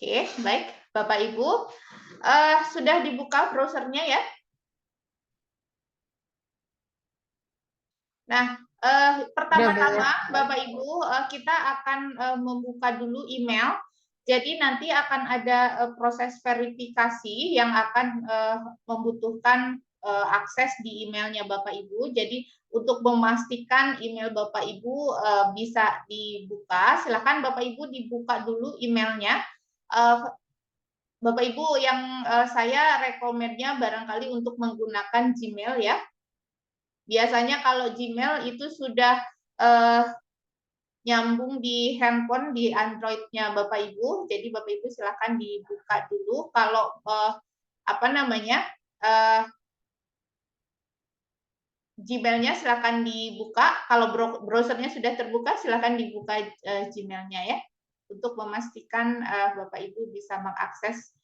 Oke, baik. Bapak Ibu, sudah dibuka browsernya ya? Nah, pertama-tama Bapak Ibu, kita akan membuka dulu email. Jadi nanti akan ada proses verifikasi yang akan membutuhkan akses di emailnya Bapak Ibu. Jadi untuk memastikan email Bapak Ibu bisa dibuka, silakan Bapak Ibu dibuka dulu emailnya. Bapak Ibu, yang saya rekomennya barangkali untuk menggunakan Gmail ya. Biasanya kalau Gmail itu sudah nyambung di handphone di Android-nya Bapak Ibu. Jadi Bapak Ibu silakan dibuka dulu. Kalau Gmail-nya silakan dibuka. Kalau browsernya sudah terbuka, silakan dibuka Gmail-nya ya, untuk memastikan Bapak Ibu bisa mengakses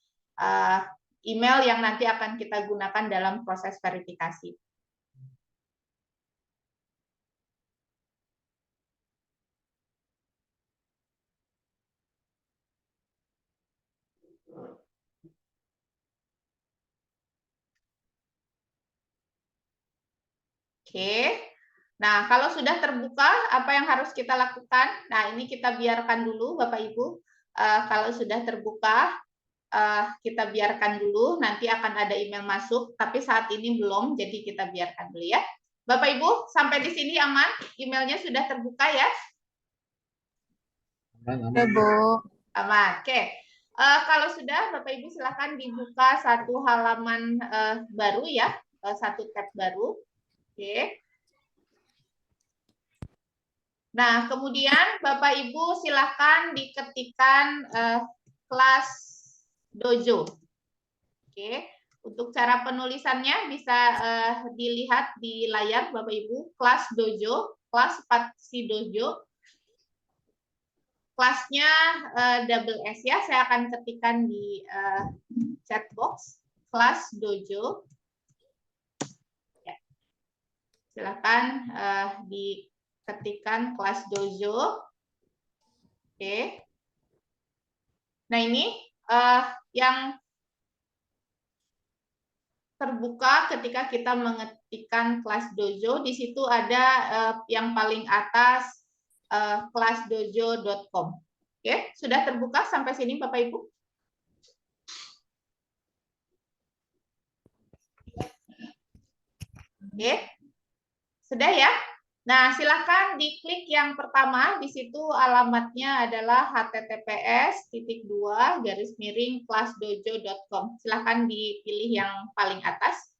email yang nanti akan kita gunakan dalam proses verifikasi. Oke. Nah, kalau sudah terbuka, apa yang harus kita lakukan? Nah, ini kita biarkan dulu, Bapak Ibu. Kalau sudah terbuka, kita biarkan dulu. Nanti akan ada email masuk, tapi saat ini belum, jadi kita biarkan dulu ya. Bapak Ibu, sampai di sini aman? Emailnya sudah terbuka ya? Aman, Bu. Aman. Oke. Kalau sudah, Bapak Ibu silakan dibuka satu halaman baru ya, satu tab baru. Oke. Nah, kemudian Bapak Ibu silakan diketikkan kelas dojo. Oke, untuk cara penulisannya bisa dilihat di layar Bapak Ibu, kelas dojo, kelas spasi dojo. Kelasnya double S ya, saya akan ketikkan di chat box, kelas dojo. Ya. Silakan diketikkan kelas dojo. Oke. Nah, ini yang terbuka ketika kita mengetikkan kelas dojo. Di situ ada yang paling atas kelasdojo.com. Oke, sudah terbuka sampai sini Bapak Ibu? Oke, sudah ya? Nah, silakan diklik yang pertama. Di situ alamatnya adalah https://kelasdojo.com. Silakan dipilih yang paling atas.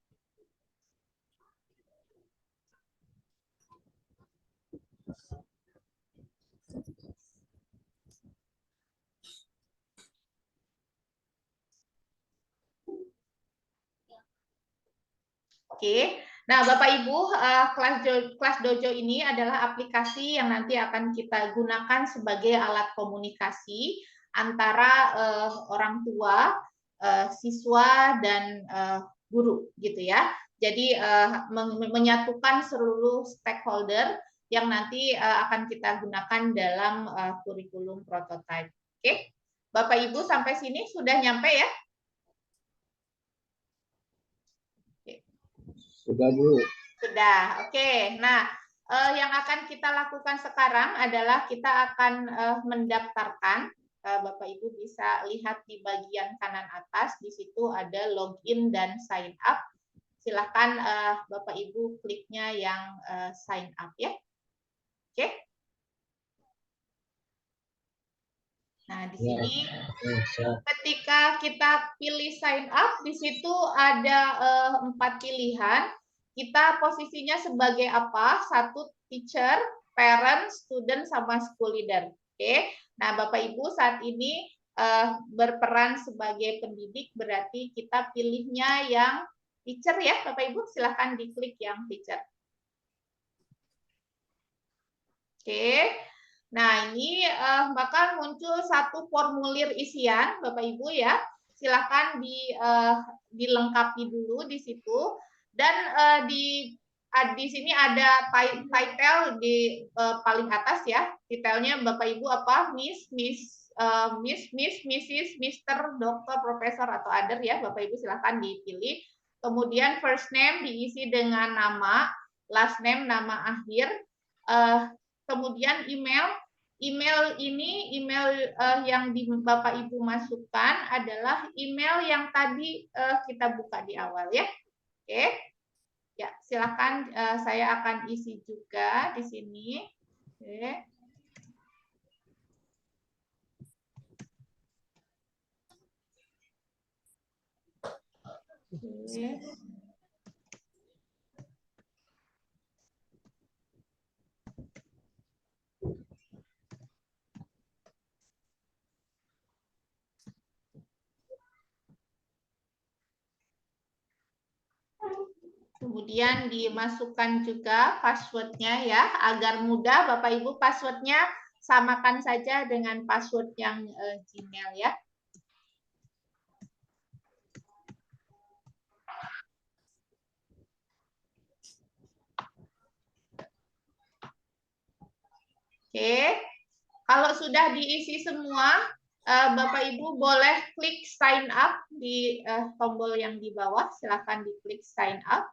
Oke. Nah, Bapak Ibu, kelas dojo ini adalah aplikasi yang nanti akan kita gunakan sebagai alat komunikasi antara orang tua, siswa, dan guru, gitu ya. Jadi menyatukan seluruh stakeholder yang nanti akan kita gunakan dalam kurikulum prototype. Oke, Bapak Ibu sampai sini sudah nyampe ya? Sudah, Bu. Sudah, oke. Nah, yang akan kita lakukan sekarang adalah kita akan mendaftarkan. Bapak Ibu bisa lihat di bagian kanan atas, di situ ada login dan sign up. Silakan Bapak Ibu kliknya yang sign up ya. Oke. Nah, di sini ketika kita pilih sign up, di situ ada 4 pilihan. Kita posisinya sebagai apa? 1 teacher, parent, student, sama school leader. Oke. Nah, Bapak Ibu saat ini berperan sebagai pendidik, berarti kita pilihnya yang teacher ya, Bapak Ibu. Silahkan diklik yang teacher. Oke. Nah, ini bakal muncul satu formulir isian, Bapak Ibu ya. Silakan dilengkapi dulu di situ, dan di sini ada title di paling atas ya. Detailnya Bapak Ibu apa? Miss, Mrs, Mister, Dokter, Profesor atau other ya. Bapak Ibu silahkan dipilih. Kemudian first name diisi dengan nama, last name nama akhir. Kemudian email. Email ini yang Bapak Ibu masukkan adalah email yang tadi kita buka di awal ya. Oke. Ya, silakan saya akan isi juga di sini. Oke. Oke. Kemudian dimasukkan juga passwordnya ya, agar mudah Bapak Ibu passwordnya samakan saja dengan password yang Gmail ya. Oke, kalau sudah diisi semua, Bapak Ibu boleh klik sign up di tombol yang di bawah, silakan diklik sign up.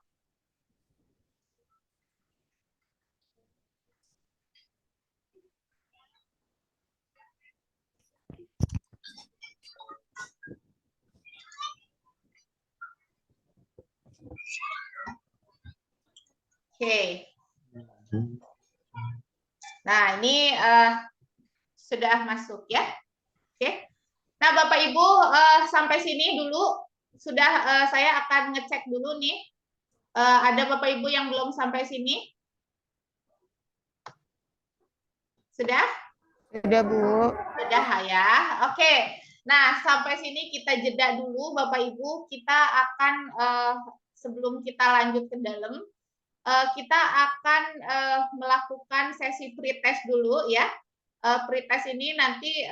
Oke. Nah, ini sudah masuk ya. Oke. Nah, Bapak Ibu sampai sini dulu. Sudah saya akan ngecek dulu nih. Ada Bapak Ibu yang belum sampai sini? Sudah? Sudah, Bu. Sudah ya. Oke. Nah, sampai sini kita jeda dulu Bapak Ibu. Kita akan sebelum kita lanjut ke dalam, kita akan melakukan sesi pretest dulu ya. Pretest ini nanti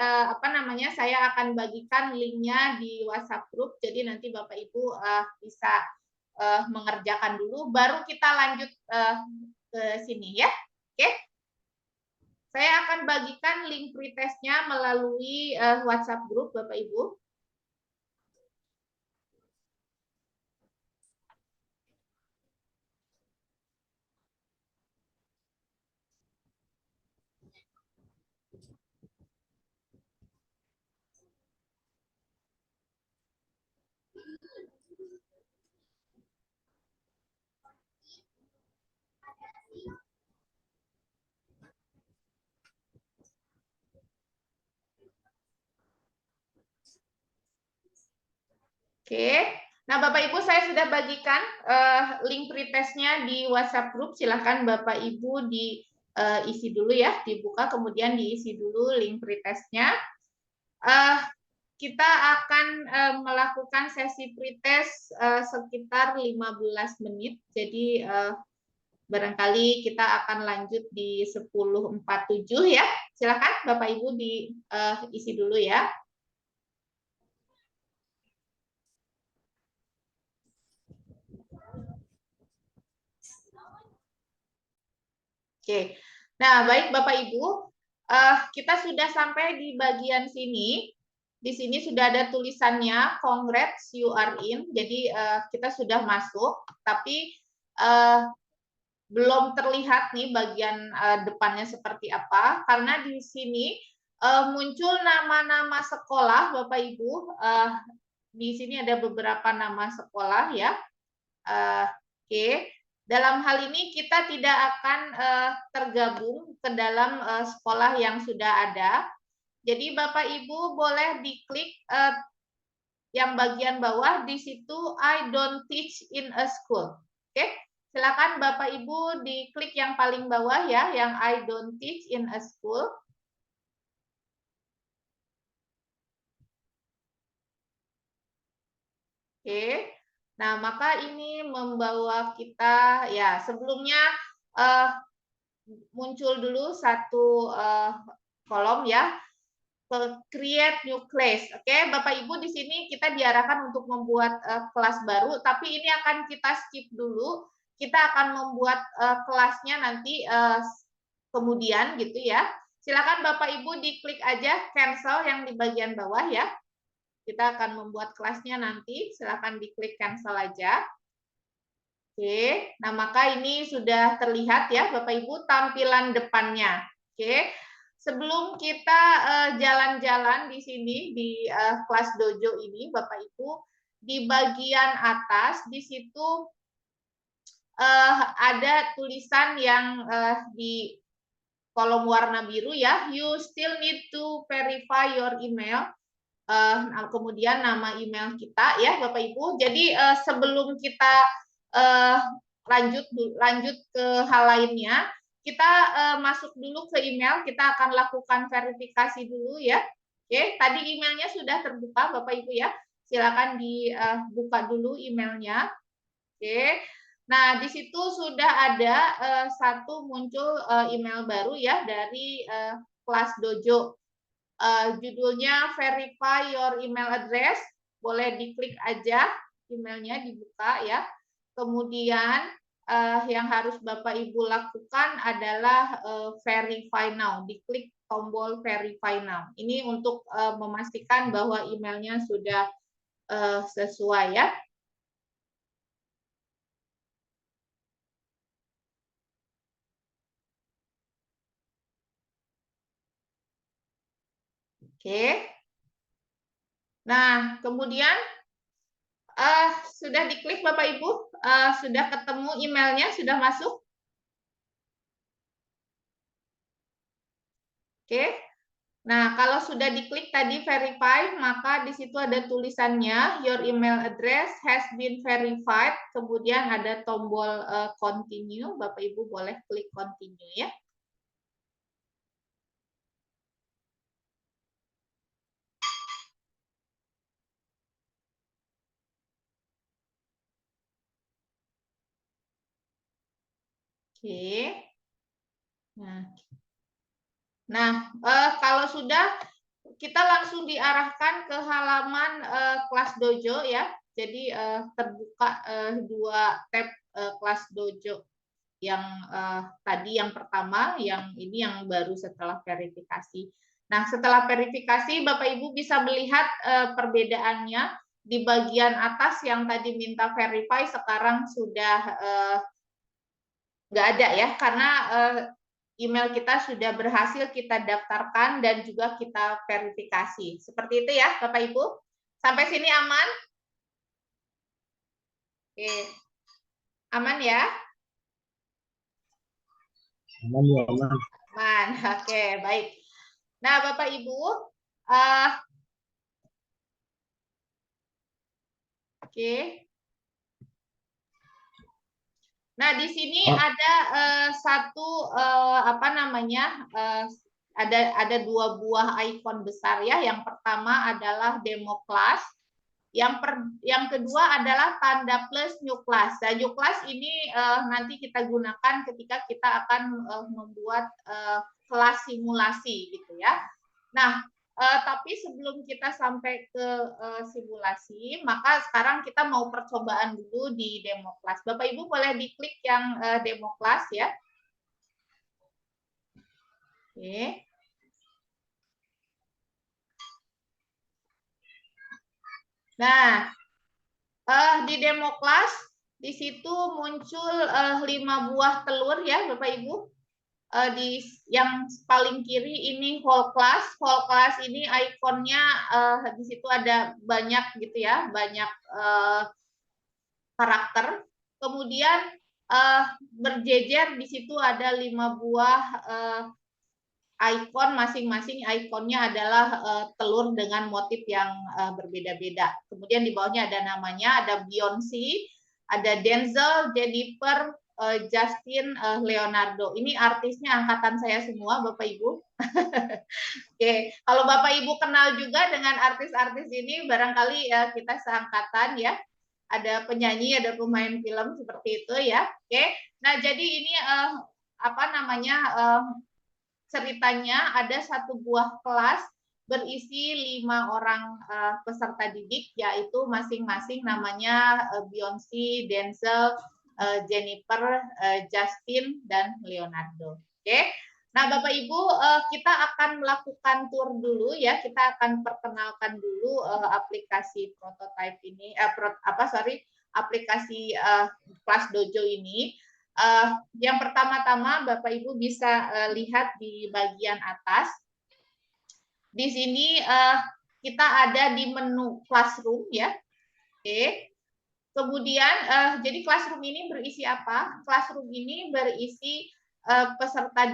saya akan bagikan linknya di WhatsApp group. Jadi nanti Bapak Ibu bisa mengerjakan dulu, baru kita lanjut ke sini ya. Oke. Saya akan bagikan link pretestnya melalui WhatsApp group Bapak Ibu. Oke, nah Bapak Ibu saya sudah bagikan link pretestnya di WhatsApp group. Silahkan Bapak Ibu diisi dulu ya, dibuka kemudian diisi dulu link pretestnya. Kita akan melakukan sesi pretest sekitar 15 menit. Jadi barangkali kita akan lanjut di 10.47 ya. Silahkan Bapak Ibu diisi dulu ya. Oke, nah baik Bapak Ibu, kita sudah sampai di bagian sini. Di sini sudah ada tulisannya, congrats you are in. Jadi kita sudah masuk, tapi belum terlihat nih bagian depannya seperti apa, karena di sini muncul nama-nama sekolah Bapak Ibu. Di sini ada beberapa nama sekolah ya. Oke. Dalam hal ini kita tidak akan tergabung ke dalam sekolah yang sudah ada. Jadi Bapak Ibu boleh diklik yang bagian bawah, di situ I don't teach in a school. Oke, silakan Bapak Ibu diklik yang paling bawah ya, yang I don't teach in a school. Oke. Nah, maka ini membawa kita ya, sebelumnya muncul dulu satu kolom ya, create new class. Oke, Bapak Ibu di sini kita diarahkan untuk membuat kelas baru, tapi ini akan kita skip dulu. kita akan membuat kelasnya nanti kemudian gitu ya. Silakan Bapak Ibu diklik aja cancel yang di bagian bawah ya. Kita akan membuat kelasnya nanti, silakan diklik cancel aja. Oke, nah maka ini sudah terlihat ya Bapak Ibu tampilan depannya. Oke, sebelum kita jalan-jalan di sini di kelas dojo ini Bapak Ibu, di bagian atas di situ ada tulisan yang di kolom warna biru ya, you still need to verify your email. Kemudian nama email kita ya Bapak Ibu. Jadi sebelum kita lanjut ke hal lainnya, kita masuk dulu ke email, kita akan lakukan verifikasi dulu ya. Oke, tadi emailnya sudah terbuka Bapak Ibu ya. Silakan dibuka dulu emailnya. Oke. Nah, di situ sudah ada satu muncul email baru ya dari kelas dojo. Judulnya verify your email address, boleh diklik aja emailnya dibuka ya. Kemudian yang harus Bapak Ibu lakukan adalah verify now, diklik tombol verify now. Ini untuk memastikan bahwa emailnya sudah sesuai ya. Oke. Nah, kemudian sudah diklik Bapak Ibu, sudah ketemu emailnya, sudah masuk. Oke. Nah, kalau sudah diklik tadi verify, maka di situ ada tulisannya your email address has been verified. Kemudian ada tombol continue. Bapak Ibu boleh klik continue ya. Oke. Nah, kalau sudah kita langsung diarahkan ke halaman kelas dojo ya. Jadi terbuka dua tab kelas dojo. Yang tadi yang pertama, yang ini yang baru setelah verifikasi. Nah, setelah verifikasi Bapak Ibu bisa melihat perbedaannya di bagian atas yang tadi minta verify sekarang sudah nggak ada ya, karena email kita sudah berhasil kita daftarkan dan juga kita verifikasi. Seperti itu ya Bapak Ibu. Sampai sini aman? Oke. Aman ya? Aman ya, aman. Aman. Oke, baik. Nah, Bapak Ibu, oke. Nah, di sini ada satu apa namanya? Ada dua buah ikon besar ya. Yang pertama adalah demo class. Yang kedua adalah tanda plus new class. Nah, new class ini nanti kita gunakan ketika kita akan membuat kelas simulasi gitu ya. Nah, tapi sebelum kita sampai ke simulasi, maka sekarang kita mau percobaan dulu di demo class. Bapak Ibu boleh diklik yang demo class ya. Oke. Nah, di demo class di situ muncul 5 buah telur ya Bapak Ibu. Di yang paling kiri ini whole class. Whole class ini ikonnya di situ ada banyak gitu ya, banyak karakter. Kemudian berjejer di situ ada 5 buah ikon, masing-masing ikonnya adalah telur dengan motif yang berbeda-beda. Kemudian di bawahnya ada namanya, ada Beyonce, ada Denzel, Jennifer, Justin, Leonardo. Ini artisnya angkatan saya semua, Bapak Ibu. Oke, kalau Bapak Ibu kenal juga dengan artis-artis ini, barangkali kita seangkatan ya. Ada penyanyi, ada pemain film seperti itu ya. Oke, nah jadi ini apa namanya? Ceritanya ada satu buah kelas berisi 5 orang peserta didik, yaitu masing-masing namanya Beyonce, Denzel, Jennifer, Justin, dan Leonardo. Oke. Nah, Bapak Ibu, kita akan melakukan tour dulu ya. Kita akan perkenalkan dulu aplikasi prototype ini, aplikasi Kelas Dojo ini. Yang pertama-tama Bapak Ibu bisa lihat di bagian atas. Di sini kita ada di menu Classroom ya. Oke. Kemudian jadi Classroom ini berisi apa? Classroom ini berisi peserta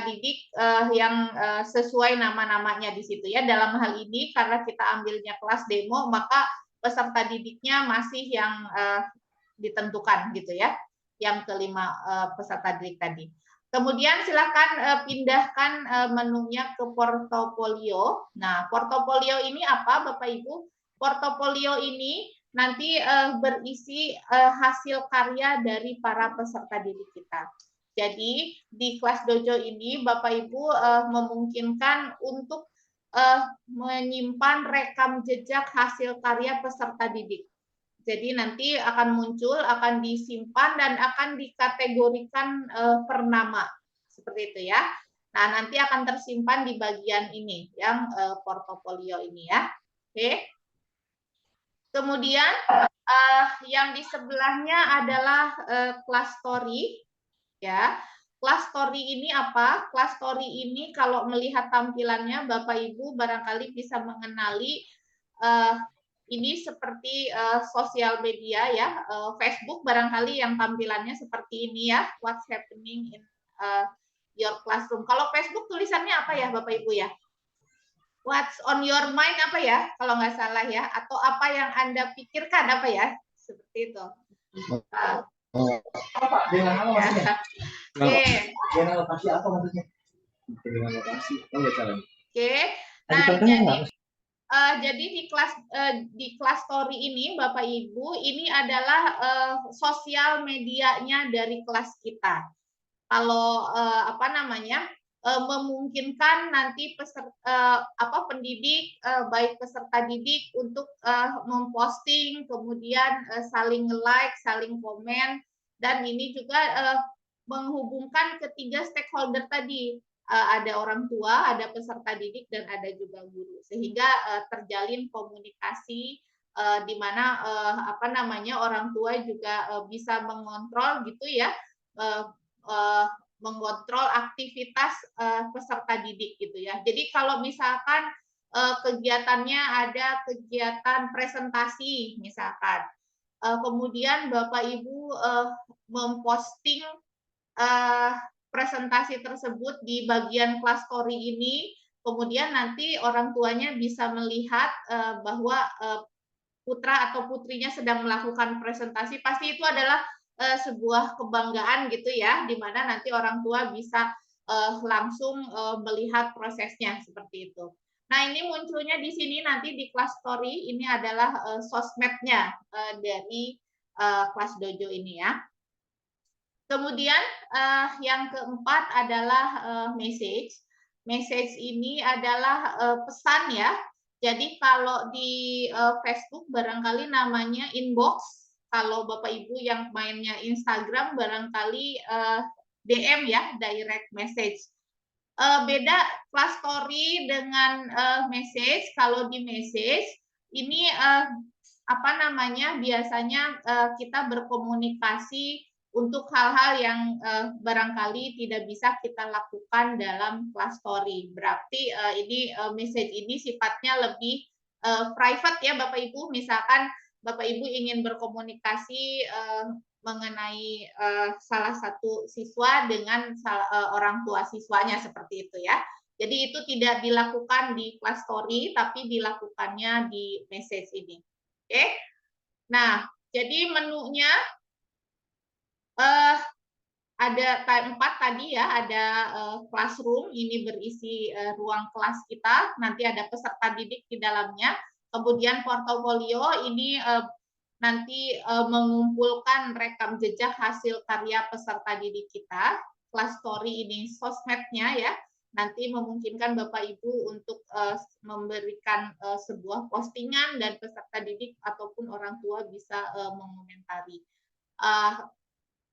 didik yang sesuai nama-namanya di situ ya. Dalam hal ini karena kita ambilnya kelas demo, maka peserta didiknya masih yang ditentukan gitu ya. Yang kelima peserta didik tadi. Kemudian silakan pindahkan menunya ke portofolio. Nah, portofolio ini apa Bapak Ibu? Portofolio ini nanti berisi hasil karya dari para peserta didik kita. Jadi di Kelas Dojo ini Bapak Ibu memungkinkan untuk menyimpan rekam jejak hasil karya peserta didik. Jadi nanti akan muncul, akan disimpan dan akan dikategorikan per nama seperti itu ya. Nah nanti akan tersimpan di bagian ini yang portofolio ini ya. Oke. Kemudian yang di sebelahnya adalah Class Story. Ya, Class Story ini apa? Class Story ini kalau melihat tampilannya, Bapak Ibu barangkali bisa mengenali ini seperti sosial media ya, Facebook barangkali yang tampilannya seperti ini ya, what's happening in your classroom. Kalau Facebook tulisannya apa ya, Bapak Ibu ya? What's on your mind apa ya? Kalau nggak salah ya, atau apa yang Anda pikirkan apa ya? Seperti itu. Dengan apa maksudnya? Oke. Dengan lokasi apa maksudnya? Dengan lokasi. Oh, ya salah. Oke. Nah, jadi di kelas story ini Bapak Ibu ini adalah sosial medianya dari kelas kita. Kalau memungkinkan nanti pendidik baik peserta didik untuk memposting, kemudian saling like, saling komen, dan ini juga menghubungkan ketiga stakeholder tadi. Ada orang tua, ada peserta didik, dan ada juga guru, sehingga terjalin komunikasi di mana orang tua juga bisa mengontrol gitu ya, mengontrol aktivitas peserta didik gitu ya. Jadi kalau misalkan kegiatannya ada kegiatan presentasi misalkan, kemudian Bapak Ibu memposting presentasi tersebut di bagian Class Story ini, kemudian nanti orang tuanya bisa melihat bahwa putra atau putrinya sedang melakukan presentasi, pasti itu adalah sebuah kebanggaan gitu ya, di mana nanti orang tua bisa langsung melihat prosesnya seperti itu. Nah, ini munculnya di sini nanti di Class Story, ini adalah sosmednya dari Kelas Dojo ini ya. Kemudian yang keempat adalah message. Message ini adalah pesan ya. Jadi kalau di Facebook barangkali namanya inbox. Kalau Bapak Ibu yang mainnya Instagram barangkali DM ya, direct message. Beda Class Story dengan message. Kalau di message ini biasanya kita berkomunikasi untuk hal-hal yang barangkali tidak bisa kita lakukan dalam Class Story. Berarti ini message ini sifatnya lebih private ya Bapak Ibu. Misalkan Bapak Ibu ingin berkomunikasi mengenai salah satu siswa dengan orang tua siswanya seperti itu ya. Jadi itu tidak dilakukan di Class Story, tapi dilakukannya di message ini. Oke. Nah, jadi menunya ada 4 tadi ya, ada classroom, ini berisi ruang kelas kita, nanti ada peserta didik di dalamnya, kemudian portofolio ini nanti mengumpulkan rekam jejak hasil karya peserta didik kita, Class Story ini sosmednya ya, nanti memungkinkan Bapak Ibu untuk memberikan sebuah postingan dan peserta didik ataupun orang tua bisa mengomentari.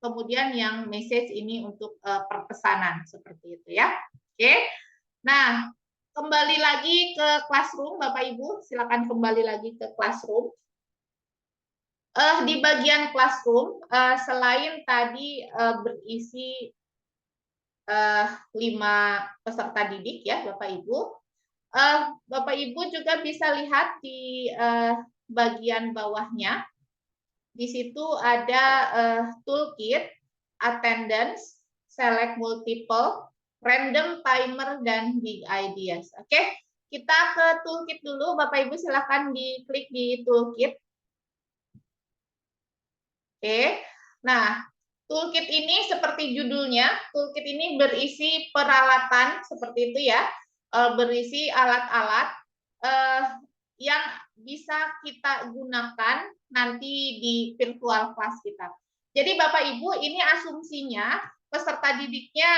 Kemudian yang message ini untuk perpesanan seperti itu ya. Oke. Nah, kembali lagi ke classroom Bapak Ibu, silakan kembali lagi ke classroom. Di bagian classroom selain tadi berisi 5 peserta didik ya Bapak Ibu. Bapak Ibu juga bisa lihat di bagian bawahnya. Di situ ada toolkit, attendance, select multiple, random timer, dan big ideas. Oke, kita ke toolkit dulu. Bapak Ibu silakan diklik di toolkit. Oke, nah toolkit ini seperti judulnya, toolkit ini berisi peralatan seperti itu ya, berisi alat-alat yang bisa kita gunakan nanti di virtual class kita. Jadi Bapak Ibu, ini asumsinya peserta didiknya,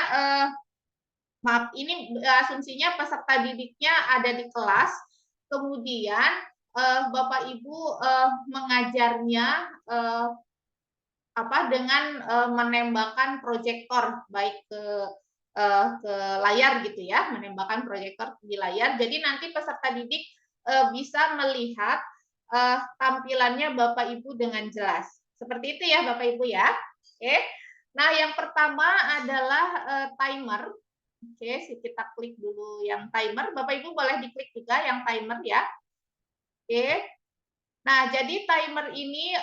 maaf, ini asumsinya peserta didiknya ada di kelas, kemudian Bapak Ibu mengajarnya dengan menembakkan proyektor baik ke layar gitu ya, menembakkan proyektor di layar. Jadi nanti peserta didik bisa melihat tampilannya Bapak Ibu dengan jelas. Seperti itu ya Bapak Ibu ya. Oke. Nah, yang pertama adalah timer. Oke, kita klik dulu yang timer. Bapak Ibu boleh diklik juga yang timer ya. Oke. Nah, jadi timer ini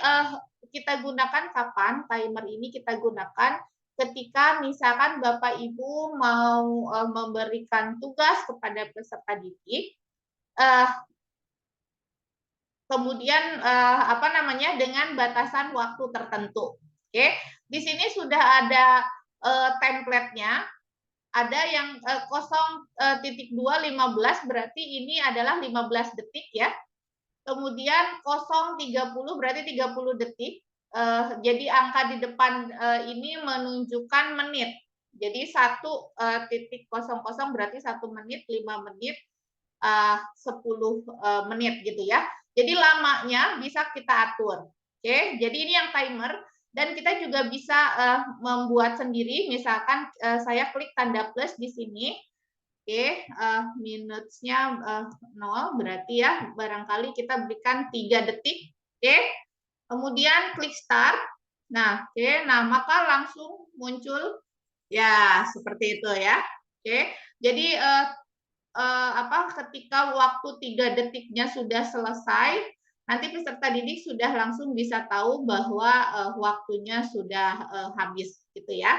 kita gunakan kapan? Timer ini kita gunakan ketika misalkan Bapak Ibu mau memberikan tugas kepada peserta didik, kemudian dengan batasan waktu tertentu. Oke, di sini sudah ada template-nya. Ada yang 0.215 berarti ini adalah 15 detik ya. Kemudian 0.30 berarti 30 detik. Jadi angka di depan ini menunjukkan menit. Jadi 1.00 berarti 1 menit, 5 menit, 10 menit gitu ya. Jadi lamanya bisa kita atur. Oke, jadi ini yang timer. Dan kita juga bisa membuat sendiri. Misalkan saya klik tanda plus di sini. Oke, minutes-nya 0 berarti ya barangkali kita berikan 3 detik. Oke, kemudian klik start. Nah, oke, nah maka langsung muncul ya seperti itu ya. Oke, jadi ketika waktu 3 detiknya sudah selesai, nanti peserta didik sudah langsung bisa tahu bahwa waktunya sudah habis gitu ya.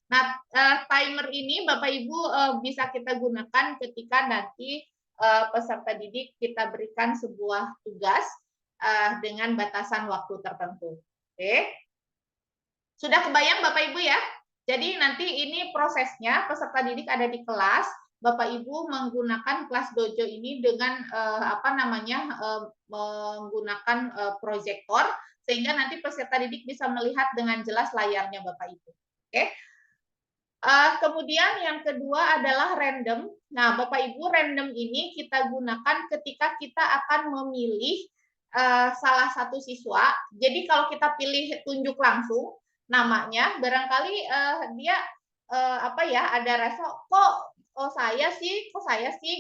Nah, timer ini Bapak Ibu bisa kita gunakan ketika nanti peserta didik kita berikan sebuah tugas dengan batasan waktu tertentu. Oke. Sudah kebayang Bapak Ibu ya? Jadi nanti ini prosesnya peserta didik ada di kelas, Bapak Ibu menggunakan kelas dojo ini dengan menggunakan proyektor sehingga nanti peserta didik bisa melihat dengan jelas layarnya Bapak Ibu. Oke. Kemudian yang kedua adalah random. Nah, Bapak Ibu, random ini kita gunakan ketika kita akan memilih salah satu siswa. Jadi kalau kita pilih tunjuk langsung namanya, barangkali dia ada rasa kok saya sih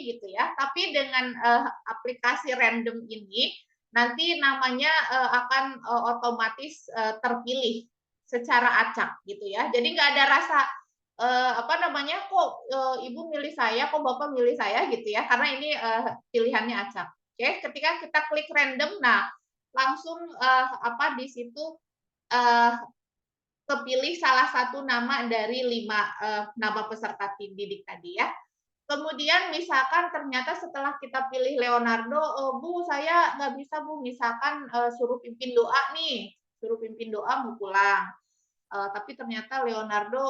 gitu ya. Tapi dengan aplikasi random ini nanti namanya akan otomatis terpilih secara acak gitu ya. Jadi nggak ada rasa kok ibu milih saya, kok bapak milih saya gitu ya, karena ini pilihannya acak. Oke, ketika kita klik random, nah langsung di situ kepilih salah satu nama dari 5 nama peserta didik tadi ya. Kemudian misalkan ternyata setelah kita pilih Leonardo, Bu saya nggak bisa Bu, misalkan suruh pimpin doa nih, suruh pimpin doa mau pulang. Tapi ternyata Leonardo,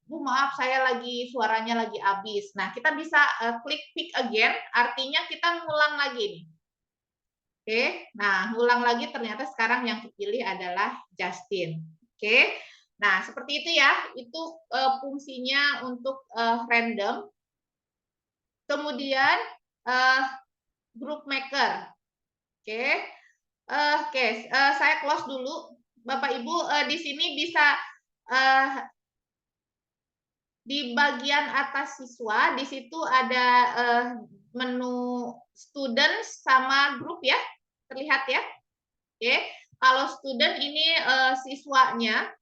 Bu maaf saya suaranya lagi habis. Nah kita bisa klik pick again, artinya kita ngulang lagi nih. Oke, nah ngulang lagi ternyata sekarang yang kepilih adalah Justin. Oke, nah seperti itu ya, itu fungsinya untuk random. Kemudian group maker. Oke, saya close dulu. Bapak Ibu di sini bisa di bagian atas siswa, di situ ada menu students sama grup ya, terlihat ya. Oke, kalau student ini siswanya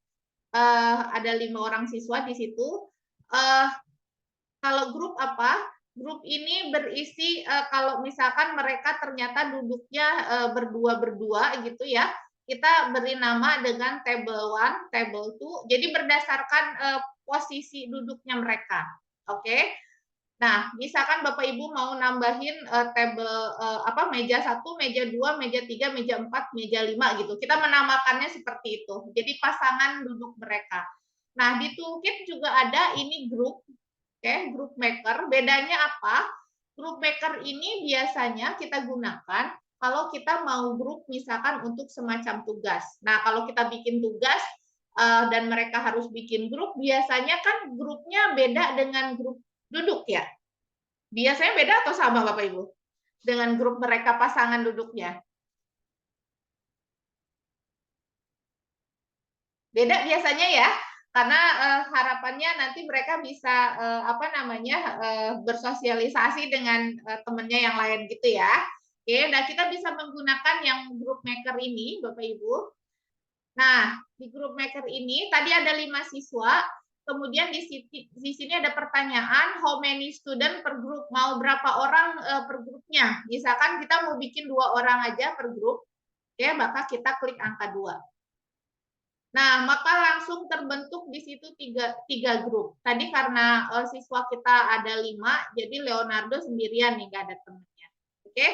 ada 5 orang siswa di situ. Kalau grup apa? Grup ini berisi kalau misalkan mereka ternyata duduknya berdua-berdua gitu ya, kita beri nama dengan table 1, table 2. Jadi berdasarkan posisi duduknya mereka. Oke. Nah, misalkan Bapak Ibu mau nambahin table meja 1, meja 2, meja 3, meja 4, meja 5 gitu. Kita menamakannya seperti itu. Jadi pasangan duduk mereka. Nah, di toolkit juga ada ini grup. Oke, group maker. Bedanya apa? Group maker ini biasanya kita gunakan kalau kita mau grup misalkan untuk semacam tugas. Nah, kalau kita bikin tugas dan mereka harus bikin grup, biasanya kan grupnya beda dengan grup duduk ya. Biasanya beda atau sama Bapak Ibu? Dengan grup mereka pasangan duduknya. Beda biasanya ya. Karena harapannya nanti mereka bisa bersosialisasi dengan temannya yang lain gitu ya. Oke, nah kita bisa menggunakan yang group maker ini, Bapak Ibu. Nah, di group maker ini tadi ada 5 siswa, kemudian di sini ada pertanyaan how many student per group, mau berapa orang per grupnya. Misalkan kita mau bikin 2 orang aja per grup, oke, maka kita klik angka 2. Nah, maka langsung terbentuk di situ tiga grup. Tadi karena siswa kita ada 5, jadi Leonardo sendirian nih, nggak ada temannya. Oke?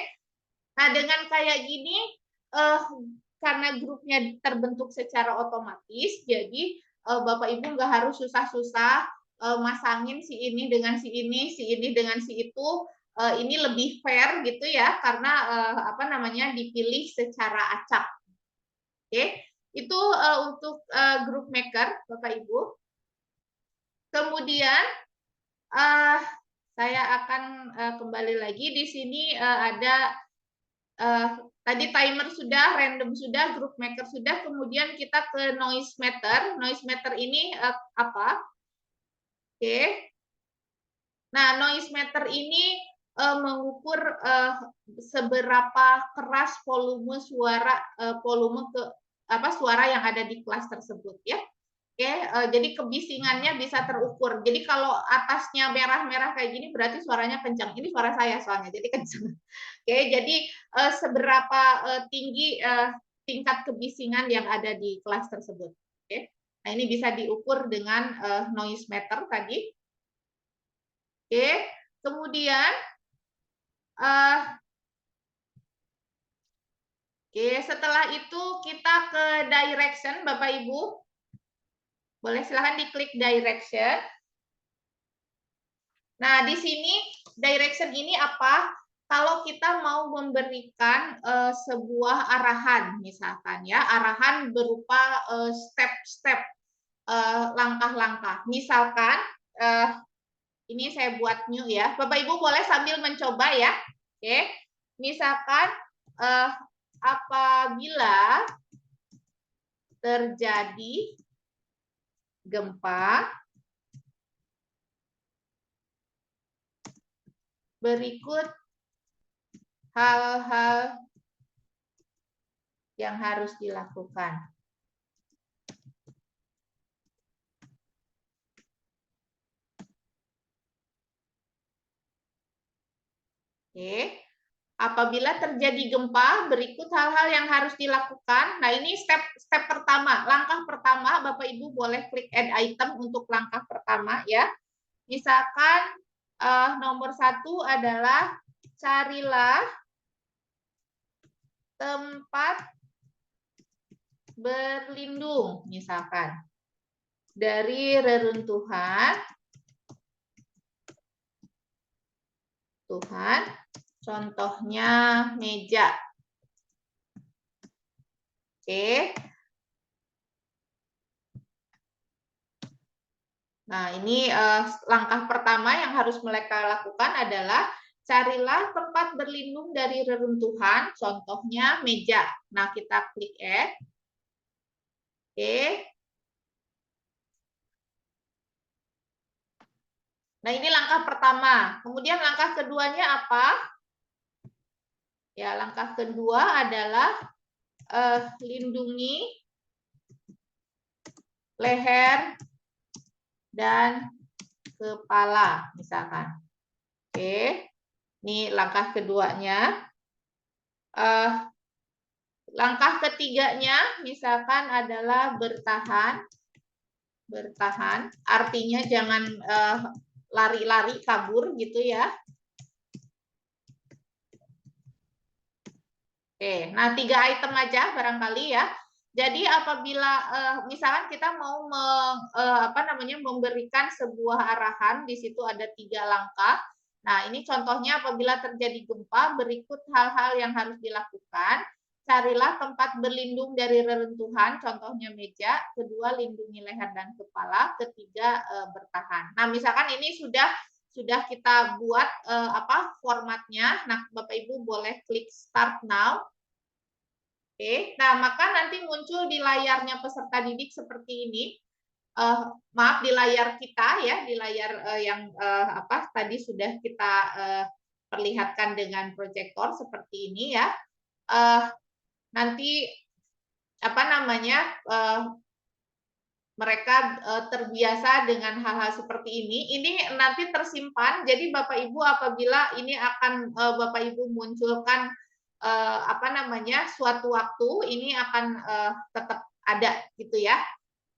Nah, dengan kayak gini, karena grupnya terbentuk secara otomatis, jadi Bapak Ibu nggak harus susah-susah masangin si ini dengan si ini, si ini dengan si itu. Ini lebih fair gitu ya, karena dipilih secara acak. Oke? Itu untuk group maker, Bapak Ibu. Kemudian saya akan kembali lagi di sini ada tadi timer sudah, random sudah, group maker sudah, kemudian kita ke noise meter. Noise meter ini apa? Oke. Nah, noise meter ini mengukur seberapa keras volume suara suara yang ada di kelas tersebut ya. Oke, jadi kebisingannya bisa terukur. Jadi kalau atasnya merah-merah kayak gini berarti suaranya kencang. Ini suara saya soalnya, jadi kencang. Oke, jadi seberapa tinggi tingkat kebisingan yang ada di kelas tersebut. Oke, nah ini bisa diukur dengan noise meter tadi. Oke, kemudian setelah itu kita ke direction, Bapak Ibu. Boleh silahkan diklik direction. Nah, di sini direction ini apa? Kalau kita mau memberikan sebuah arahan, misalkan ya, arahan berupa step-step, langkah-langkah. Misalkan, ini saya buat new ya. Bapak Ibu boleh sambil mencoba ya. Oke. Misalkan apabila terjadi gempa, berikut hal-hal yang harus dilakukan. Oke. Apabila terjadi gempa, berikut hal-hal yang harus dilakukan. Nah, ini step pertama. Langkah pertama, Bapak Ibu boleh klik add item untuk langkah pertama ya. Misalkan nomor 1 adalah carilah tempat berlindung, misalkan dari reruntuhan Tuhan, contohnya meja. Oke. Nah, ini langkah pertama yang harus mereka lakukan adalah carilah tempat berlindung dari reruntuhan, contohnya meja. Nah, kita klik add. Oke. Nah, ini langkah pertama. Kemudian langkah keduanya apa? Ya, langkah kedua adalah lindungi leher dan kepala, misalkan. Oke, ini langkah keduanya. Langkah ketiganya, misalkan adalah bertahan. Bertahan, artinya jangan lari-lari, kabur gitu ya. Oke, nah 3 item aja barangkali ya. Jadi apabila misalkan kita mau memberikan sebuah arahan, di situ ada 3 langkah. Nah, ini contohnya apabila terjadi gempa, berikut hal-hal yang harus dilakukan. Carilah tempat berlindung dari reruntuhan, contohnya meja. Kedua, lindungi leher dan kepala. Ketiga, bertahan. Nah, misalkan ini sudah kita buat formatnya. Nah, Bapak Ibu boleh klik start now. Oke, nah maka nanti muncul di layarnya peserta didik seperti ini. Maaf, di layar kita ya, di layar yang tadi sudah kita perlihatkan dengan proyektor seperti ini ya. Nanti mereka terbiasa dengan hal-hal seperti ini. Ini nanti tersimpan. Jadi Bapak Ibu apabila ini akan Bapak Ibu munculkan suatu waktu, ini akan tetap ada gitu ya.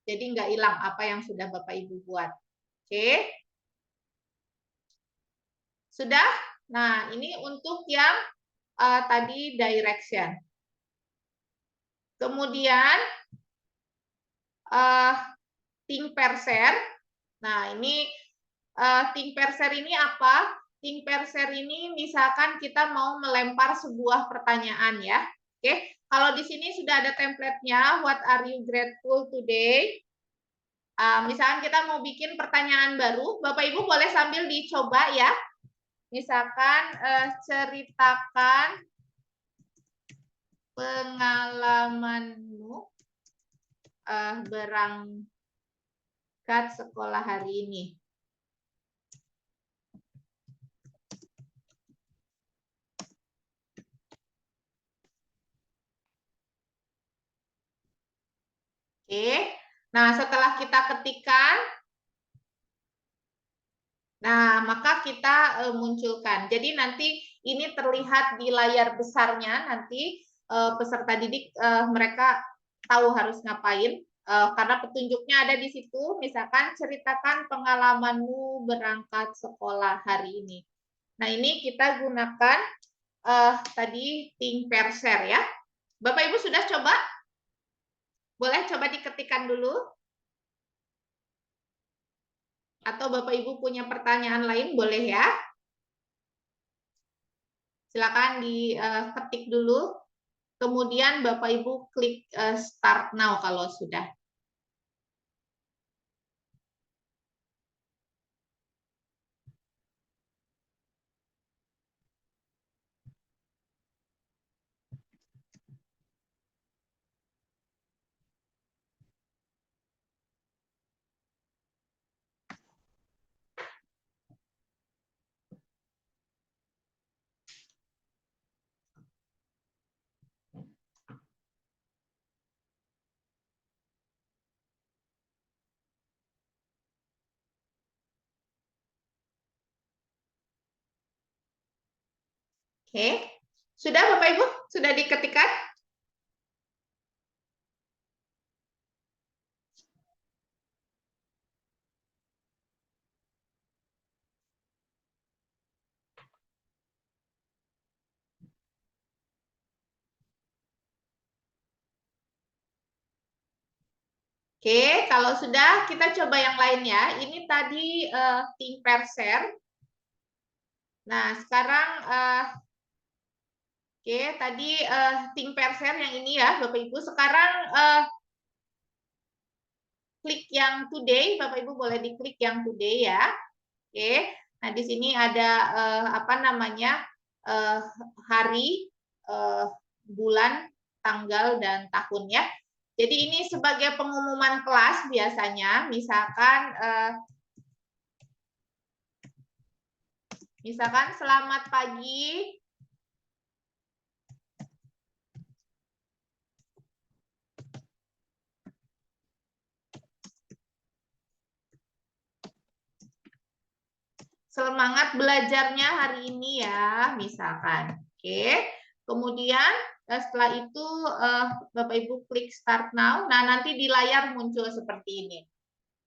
Jadi nggak hilang apa yang sudah Bapak Ibu buat. Oke. Sudah? Nah, ini untuk yang tadi direction. Kemudian think per share. Nah, ini think per share ini apa? Think per share ini misalkan kita mau melempar sebuah pertanyaan ya. Oke, kalau di sini sudah ada template-nya, what are you grateful today? Misalkan kita mau bikin pertanyaan baru, Bapak Ibu boleh sambil dicoba ya. Misalkan ceritakan pengalamanmu berangkat sekolah hari ini. Oke, nah setelah kita ketikkan, nah maka kita munculkan. Jadi nanti ini terlihat di layar besarnya, nanti peserta didik mereka tahu harus ngapain, karena petunjuknya ada di situ, misalkan ceritakan pengalamanmu berangkat sekolah hari ini. Nah ini kita gunakan tadi think per share ya. Bapak Ibu sudah coba? Boleh coba diketikkan dulu? Atau Bapak Ibu punya pertanyaan lain, boleh ya? Silakan diketik dulu. Kemudian Bapak Ibu klik start now kalau sudah. Oke, sudah Bapak Ibu? Sudah diketikkan? Oke, kalau sudah kita coba yang lainnya. Ini tadi think per share. Nah, sekarang oke, tadi think per share yang ini ya, Bapak Ibu. Sekarang klik yang today, Bapak Ibu boleh diklik yang today ya. Oke. Nah, di sini ada apa namanya? Hari, bulan, tanggal dan tahun ya. Jadi ini sebagai pengumuman kelas biasanya, misalkan selamat pagi. Semangat belajarnya hari ini ya, misalkan. Oke. Kemudian setelah itu Bapak Ibu klik start now. Nah, nanti di layar muncul seperti ini.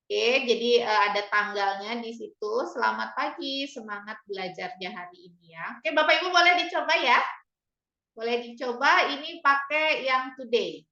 Oke, jadi ada tanggalnya di situ. Selamat pagi, semangat belajarnya hari ini ya. Oke, Bapak Ibu boleh dicoba ya. Boleh dicoba ini pakai yang today.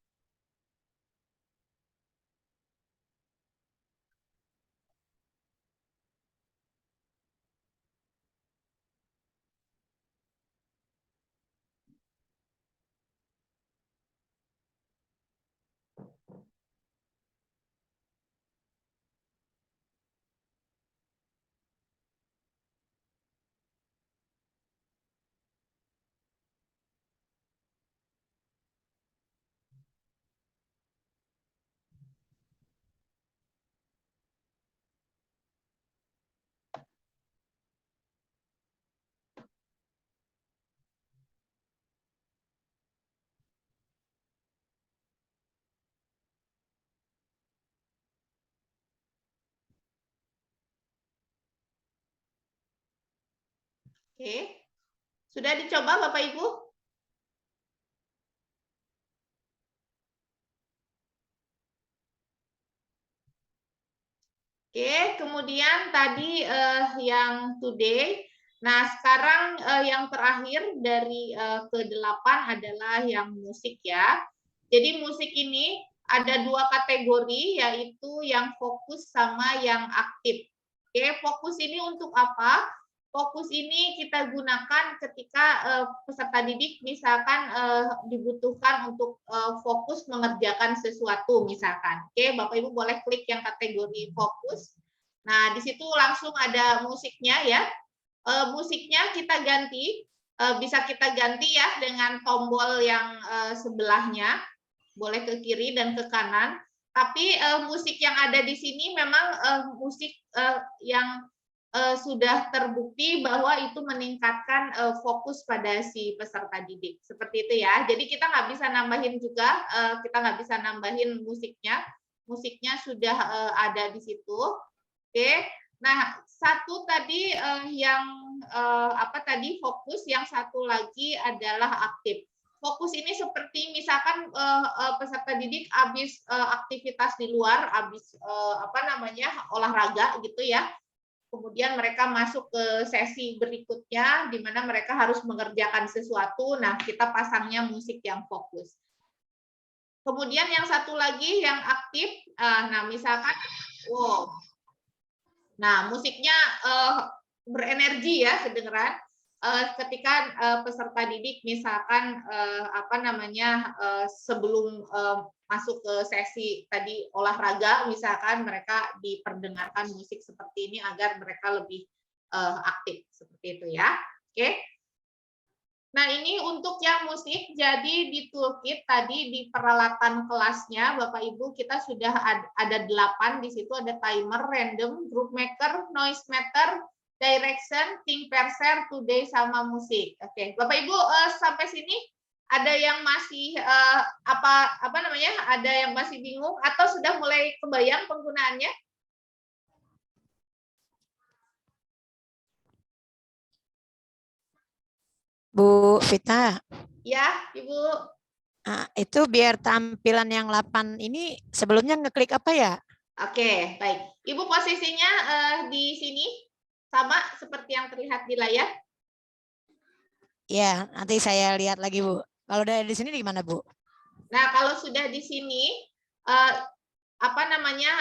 Oke. Sudah dicoba Bapak Ibu? Oke, kemudian tadi yang today. Nah, sekarang yang terakhir dari ke-8 adalah yang musik ya. Jadi musik ini ada 2 kategori, yaitu yang fokus sama yang aktif. Oke, fokus ini untuk apa? Fokus ini kita gunakan ketika peserta didik misalkan dibutuhkan untuk fokus mengerjakan sesuatu misalkan. Oke, Bapak Ibu boleh klik yang kategori fokus. Nah, di situ langsung ada musiknya ya. Musiknya kita ganti, bisa kita ganti ya dengan tombol yang sebelahnya, boleh ke kiri dan ke kanan. Tapi musik yang ada di sini memang musik yang sudah terbukti bahwa itu meningkatkan fokus pada si peserta didik. Seperti itu ya. Jadi kita nggak bisa nambahin juga, kita nggak bisa nambahin musiknya. Musiknya sudah ada di situ. Oke. Nah, satu tadi yang apa tadi fokus, yang satu lagi adalah aktif. Fokus ini seperti misalkan peserta didik habis aktivitas di luar, habis apa namanya olahraga gitu ya. Kemudian mereka masuk ke sesi berikutnya di mana mereka harus mengerjakan sesuatu. Nah, kita pasangnya musik yang fokus. Kemudian yang satu lagi yang aktif. Nah, misalkan wow. Nah, musiknya berenergi ya kedengeran. Ketika peserta didik misalkan apa namanya sebelum masuk ke sesi tadi olahraga misalkan mereka diperdengarkan musik seperti ini agar mereka lebih aktif seperti itu ya. Oke. Nah, ini untuk yang musik, jadi di toolkit tadi di peralatan kelasnya, Bapak Ibu, kita sudah ada 8, di situ ada timer, random, group maker, noise meter, direction, think pair share, today, sama musik. Oke, Bapak Ibu sampai sini ada yang masih apa namanya? Ada yang masih bingung atau sudah mulai kebayang penggunaannya? Bu Vita, Ya, Ibu. itu biar tampilan yang 8 ini sebelumnya ngeklik apa ya? Oke, baik. Ibu posisinya di sini sama seperti yang terlihat di layar. Ya, nanti saya lihat lagi, Bu. Kalau dari di sini di mana, Bu? Nah, kalau sudah di sini apa namanya?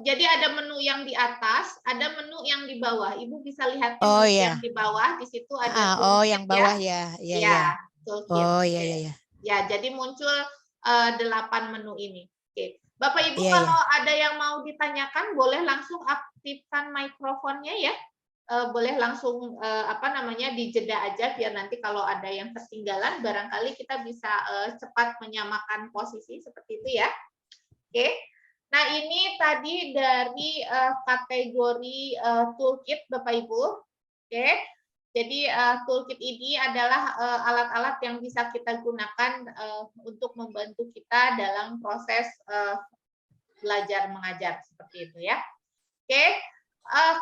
Jadi ada menu yang di atas, ada menu yang di bawah. Ibu bisa lihat Oh menu ya. yang di bawah. Di situ ada Oh, toolkit yang bawah ya. ya. Ya, toolkit. Oh iya iya. Ya, jadi muncul 8 menu ini. Oke. Bapak Ibu Iya, kalau ada yang mau ditanyakan boleh langsung aktifkan mikrofonnya ya. Boleh langsung dijeda aja biar nanti kalau ada yang ketinggalan barangkali kita bisa cepat menyamakan posisi seperti itu ya. Oke. Nah, ini tadi dari kategori toolkit Bapak Ibu. Oke. Jadi toolkit ini adalah alat-alat yang bisa kita gunakan untuk membantu kita dalam proses belajar mengajar seperti itu ya. Oke.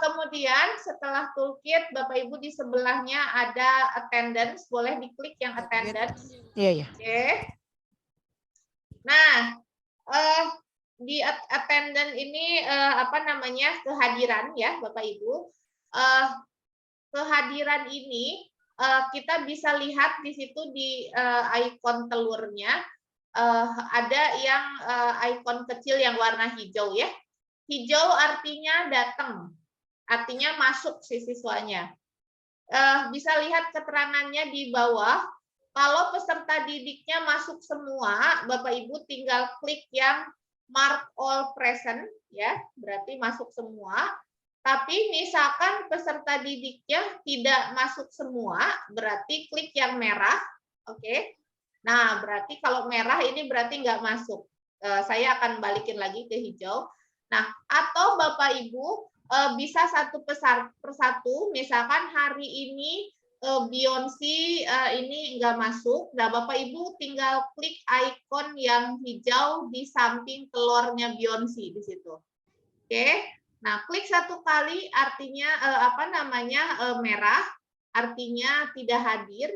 Kemudian setelah toolkit, Bapak Ibu di sebelahnya ada attendance, boleh diklik yang attendance. Iya, iya. Oke. Nah, di attendance ini kehadiran ya Bapak Ibu. Kehadiran ini kita bisa lihat di situ di ikon telurnya ada yang ikon kecil yang warna hijau ya. Hijau artinya datang, artinya masuk si siswanya. Bisa lihat keterangannya di bawah. Kalau peserta didiknya masuk semua, Bapak Ibu tinggal klik yang mark all present ya, berarti masuk semua. Tapi misalkan peserta didiknya tidak masuk semua, berarti klik yang merah. Oke. Nah, berarti kalau merah ini berarti nggak masuk. Saya akan balikin lagi ke hijau. Nah, atau Bapak Ibu bisa satu persatu, misalkan hari ini Beyonce ini nggak masuk. Nah, Bapak Ibu tinggal klik ikon yang hijau di samping telurnya Beyonce di situ. Oke. Nah, klik satu kali artinya merah, artinya tidak hadir.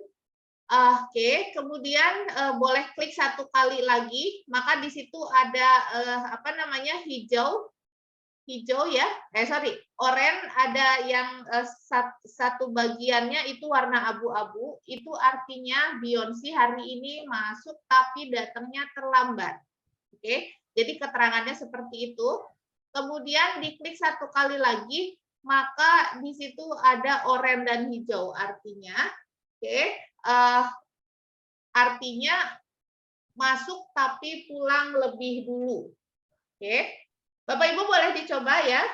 Oke, kemudian boleh klik satu kali lagi, maka di situ ada hijau ya. Oranye ada yang satu bagiannya itu warna abu-abu, itu artinya Beyonce hari ini masuk tapi datangnya terlambat. Oke, jadi keterangannya seperti itu. Kemudian diklik satu kali lagi, maka di situ ada oranye dan hijau artinya, artinya masuk tapi pulang lebih dulu. Oke, Bapak Ibu boleh dicoba ya.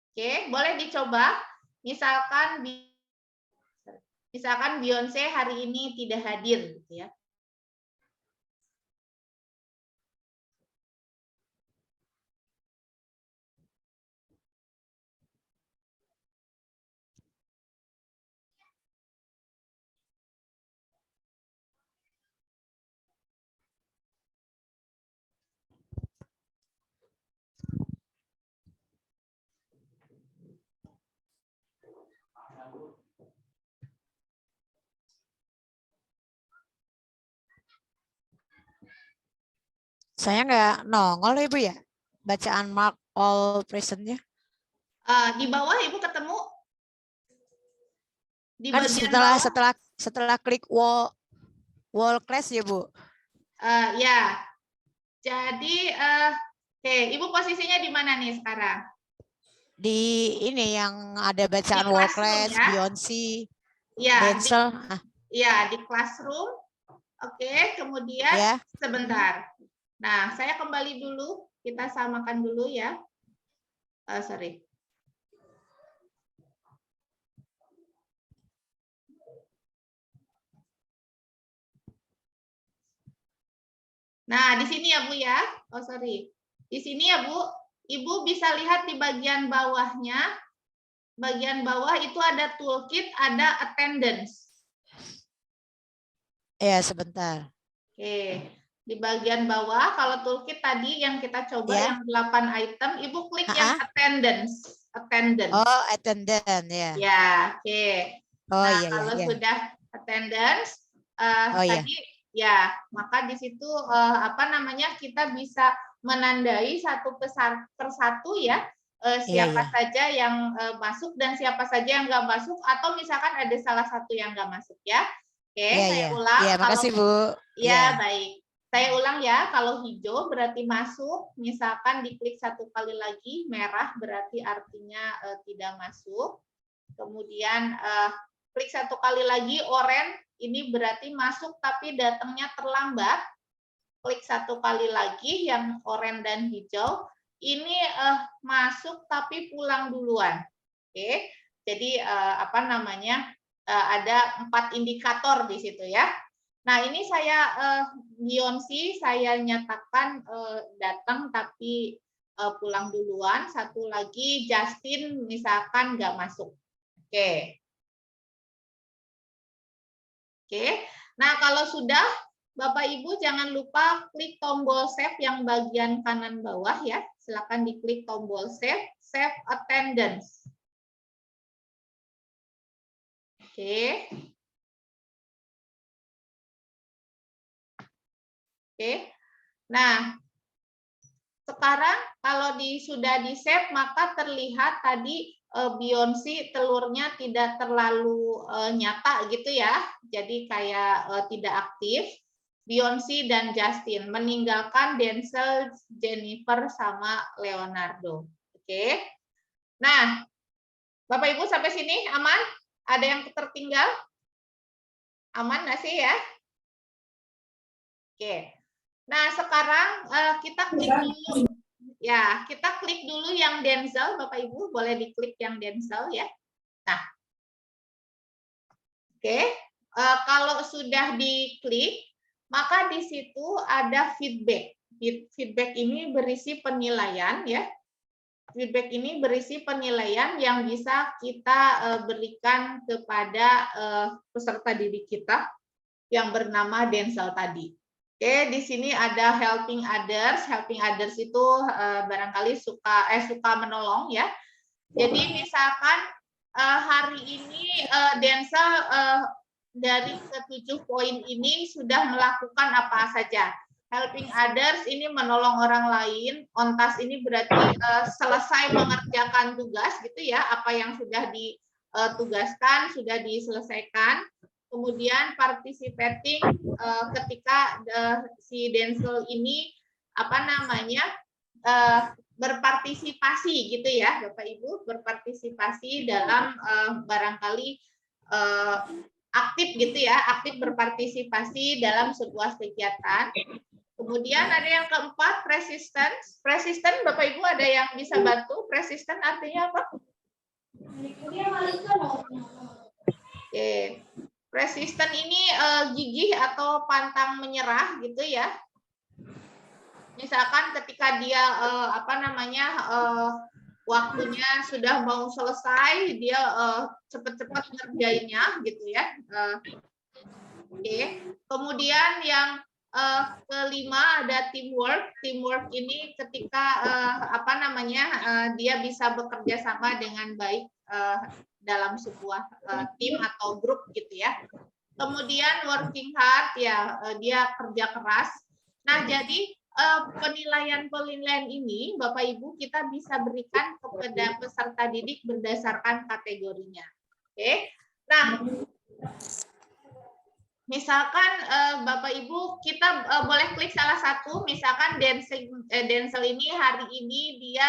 Oke, boleh dicoba. Misalkan Beyonce hari ini tidak hadir gitu ya. Saya nggak nongol Ibu ya, bacaan mark all present-nya. Di bawah Ibu ketemu di Kan bagian bawah. setelah klik wall class ya Bu. Ya, jadi oke, Ibu posisinya di mana nih sekarang? Di ini yang ada bacaan Di wall classroom, class, ya? Beyonce, Ya, Denzel. di classroom. Oke, kemudian Ya. sebentar. Nah, saya kembali dulu, kita samakan dulu ya. Sorry. Nah, di sini ya Bu ya. Oh, sorry. Di sini ya Bu, Ibu bisa lihat di bagian bawahnya. Bagian bawah itu ada toolkit, ada attendance. Ya, sebentar. Oke. Di bagian bawah, kalau toolkit tadi yang kita coba ya. yang 8 item, Ibu klik yang attendance. Oh, attendance ya. Ya, oke. Oh nah, iya kalau iya. sudah attendance, tadi iya. ya, maka di situ kita bisa menandai satu persatu ya, siapa saja yang masuk dan siapa saja yang nggak masuk, atau misalkan ada salah satu yang nggak masuk ya. Oke, saya ulang. Iya, makasih Bu. Ya, baik. Saya ulang ya, kalau hijau berarti masuk, misalkan diklik 1 kali lagi, merah berarti artinya tidak masuk. Kemudian klik 1 kali lagi, oranye, ini berarti masuk tapi datangnya terlambat. Klik 1 kali lagi yang oranye dan hijau, ini masuk tapi pulang duluan. Oke, jadi apa namanya, ada 4 indikator di situ ya. Nah, ini saya Beyonce saya nyatakan datang tapi pulang duluan. Satu lagi Justin misalkan nggak masuk. Oke. Oke. Nah, kalau sudah Bapak Ibu jangan lupa klik tombol save yang bagian kanan bawah ya. Silakan diklik tombol save attendance. Oke. Oke. Nah, sekarang kalau sudah di-save maka terlihat tadi Beyonce telurnya tidak terlalu nyata gitu ya. Jadi kayak tidak aktif. Beyonce dan Justin meninggalkan Denzel, Jennifer sama Leonardo. Oke. Nah, Bapak Ibu sampai sini aman? Ada yang tertinggal? Aman nggak sih ya? Oke. Nah, sekarang kita klik dulu. Ya, kita klik dulu yang Denzel, Bapak Ibu, boleh diklik yang Denzel ya. Nah, oke. Kalau sudah diklik, maka di situ ada feedback. Feedback ini berisi penilaian ya. Feedback ini berisi penilaian yang bisa kita berikan kepada peserta didik kita yang bernama Denzel tadi. Oke, di sini ada helping others. Helping others itu barangkali suka menolong ya. Jadi misalkan hari ini Denzel dari ke-7 poin ini sudah melakukan apa saja. Helping others ini menolong orang lain. On task ini berarti selesai mengerjakan tugas gitu ya. Apa yang sudah ditugaskan sudah diselesaikan. Kemudian participating ketika si Denzel ini apa namanya berpartisipasi gitu ya Bapak Ibu, berpartisipasi dalam barangkali aktif gitu ya, aktif berpartisipasi dalam sebuah kegiatan. Kemudian ada yang keempat, persistence. Persistent Bapak Ibu ada yang bisa bantu? Persistent artinya apa? Oke. Persisten ini gigih atau pantang menyerah gitu ya. Misalkan ketika dia apa namanya waktunya sudah mau selesai, dia cepat-cepat ngerjainnya gitu ya. Oke. Kemudian yang kelima ada teamwork. Teamwork ini ketika apa namanya dia bisa bekerja sama dengan baik dalam sebuah tim atau grup gitu ya. Kemudian working hard ya dia kerja keras. Nah, jadi penilaian ini Bapak Ibu kita bisa berikan kepada peserta didik berdasarkan kategorinya. Oke. Nah, misalkan Bapak Ibu kita boleh klik salah satu, misalkan Denzel ini hari ini dia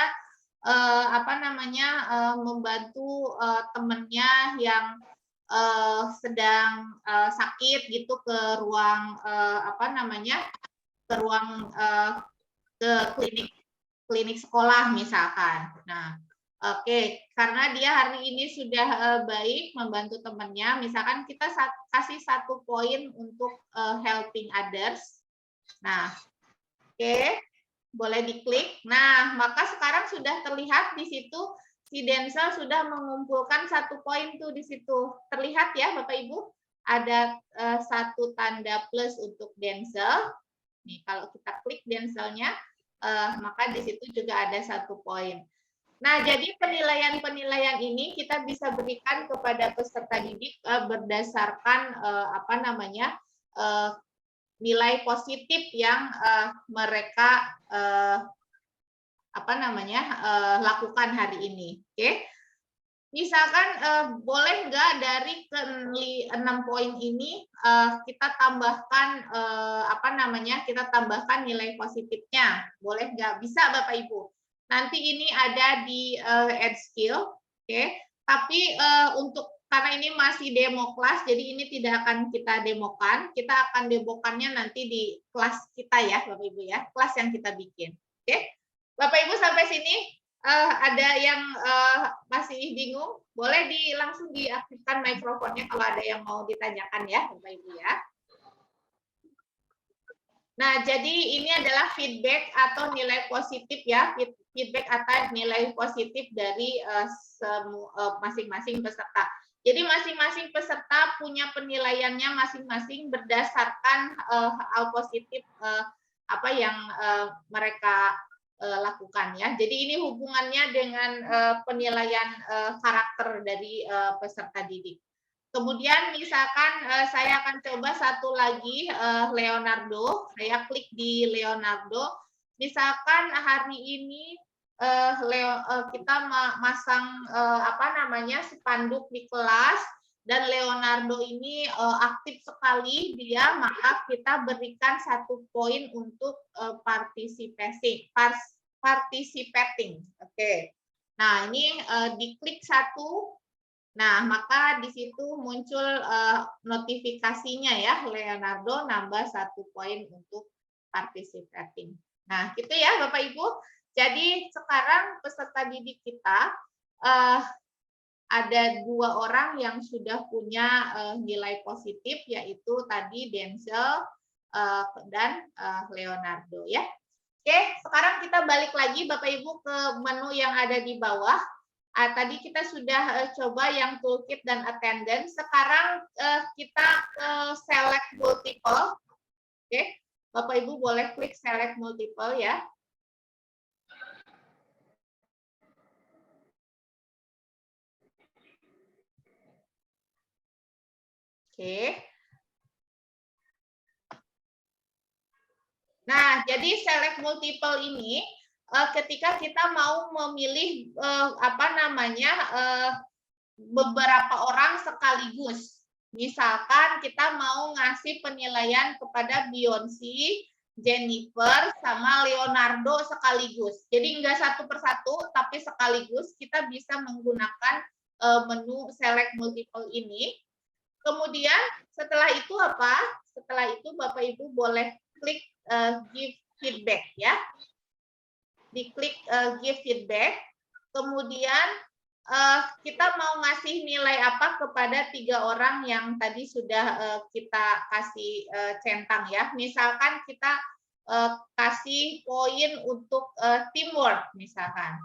apa namanya membantu temennya yang sedang sakit gitu ke ruang apa namanya ke ruang ke klinik sekolah misalkan. Nah, oke, karena dia hari ini sudah baik membantu temannya, misalkan kita kasih 1 poin untuk helping others. Nah, oke. Boleh diklik. Nah, maka sekarang sudah terlihat di situ si Denzel sudah mengumpulkan 1 poin tuh di situ. Terlihat ya Bapak Ibu, ada 1 tanda plus untuk Denzel. Nih, kalau kita klik Denzelnya, maka di situ juga ada 1 poin. Nah, jadi penilaian-penilaian ini kita bisa berikan kepada peserta didik berdasarkan apa namanya nilai positif yang mereka apa namanya lakukan hari ini. Oke. misalkan boleh nggak dari ke 6 poin ini kita tambahkan apa namanya, kita tambahkan nilai positifnya, boleh nggak? Bisa Bapak Ibu. Nanti ini ada di add skill, oke? Tapi untuk karena ini masih demo kelas, jadi ini tidak akan kita demokan. Kita akan demokannya nanti di kelas kita ya, Bapak Ibu ya, kelas yang kita bikin. Oke, Bapak Ibu sampai sini ada yang masih bingung? Boleh langsung diaktifkan mikrofonnya kalau ada yang mau ditanyakan ya, Bapak Ibu ya. Nah, jadi ini adalah feedback atau nilai positif ya, feedback atau nilai positif dari masing-masing peserta. Jadi masing-masing peserta punya penilaiannya masing-masing berdasarkan hal positif apa yang mereka lakukan ya. Jadi ini hubungannya dengan penilaian karakter dari peserta didik. Kemudian misalkan saya akan coba satu lagi Leonardo. Saya klik di Leonardo. Misalkan hari ini kita masang apa namanya spanduk di kelas dan Leonardo ini aktif sekali dia, maka kita berikan 1 poin untuk participating. Oke. Nah, ini diklik 1. Nah, maka di situ muncul notifikasinya ya, Leonardo nambah 1 poin untuk participating. Nah, gitu ya Bapak Ibu. Jadi sekarang peserta didik kita ada 2 orang yang sudah punya nilai positif, yaitu tadi Denzel dan Leonardo ya. Oke, sekarang kita balik lagi Bapak Ibu ke menu yang ada di bawah. Tadi kita sudah coba yang toolkit dan attendance. Sekarang kita ke select multiple. Oke, Bapak Ibu boleh klik select multiple ya. Oke. Nah, jadi select multiple ini ketika kita mau memilih apa namanya beberapa orang sekaligus. Misalkan kita mau ngasih penilaian kepada Beyonce, Jennifer, sama Leonardo sekaligus. Jadi enggak satu persatu, tapi sekaligus kita bisa menggunakan menu select multiple ini. Kemudian setelah itu apa? Setelah itu Bapak Ibu boleh klik give feedback ya. Diklik give feedback. Kemudian kita mau ngasih nilai apa kepada 3 orang yang tadi sudah kita kasih centang ya. Misalkan kita kasih poin untuk teamwork misalkan.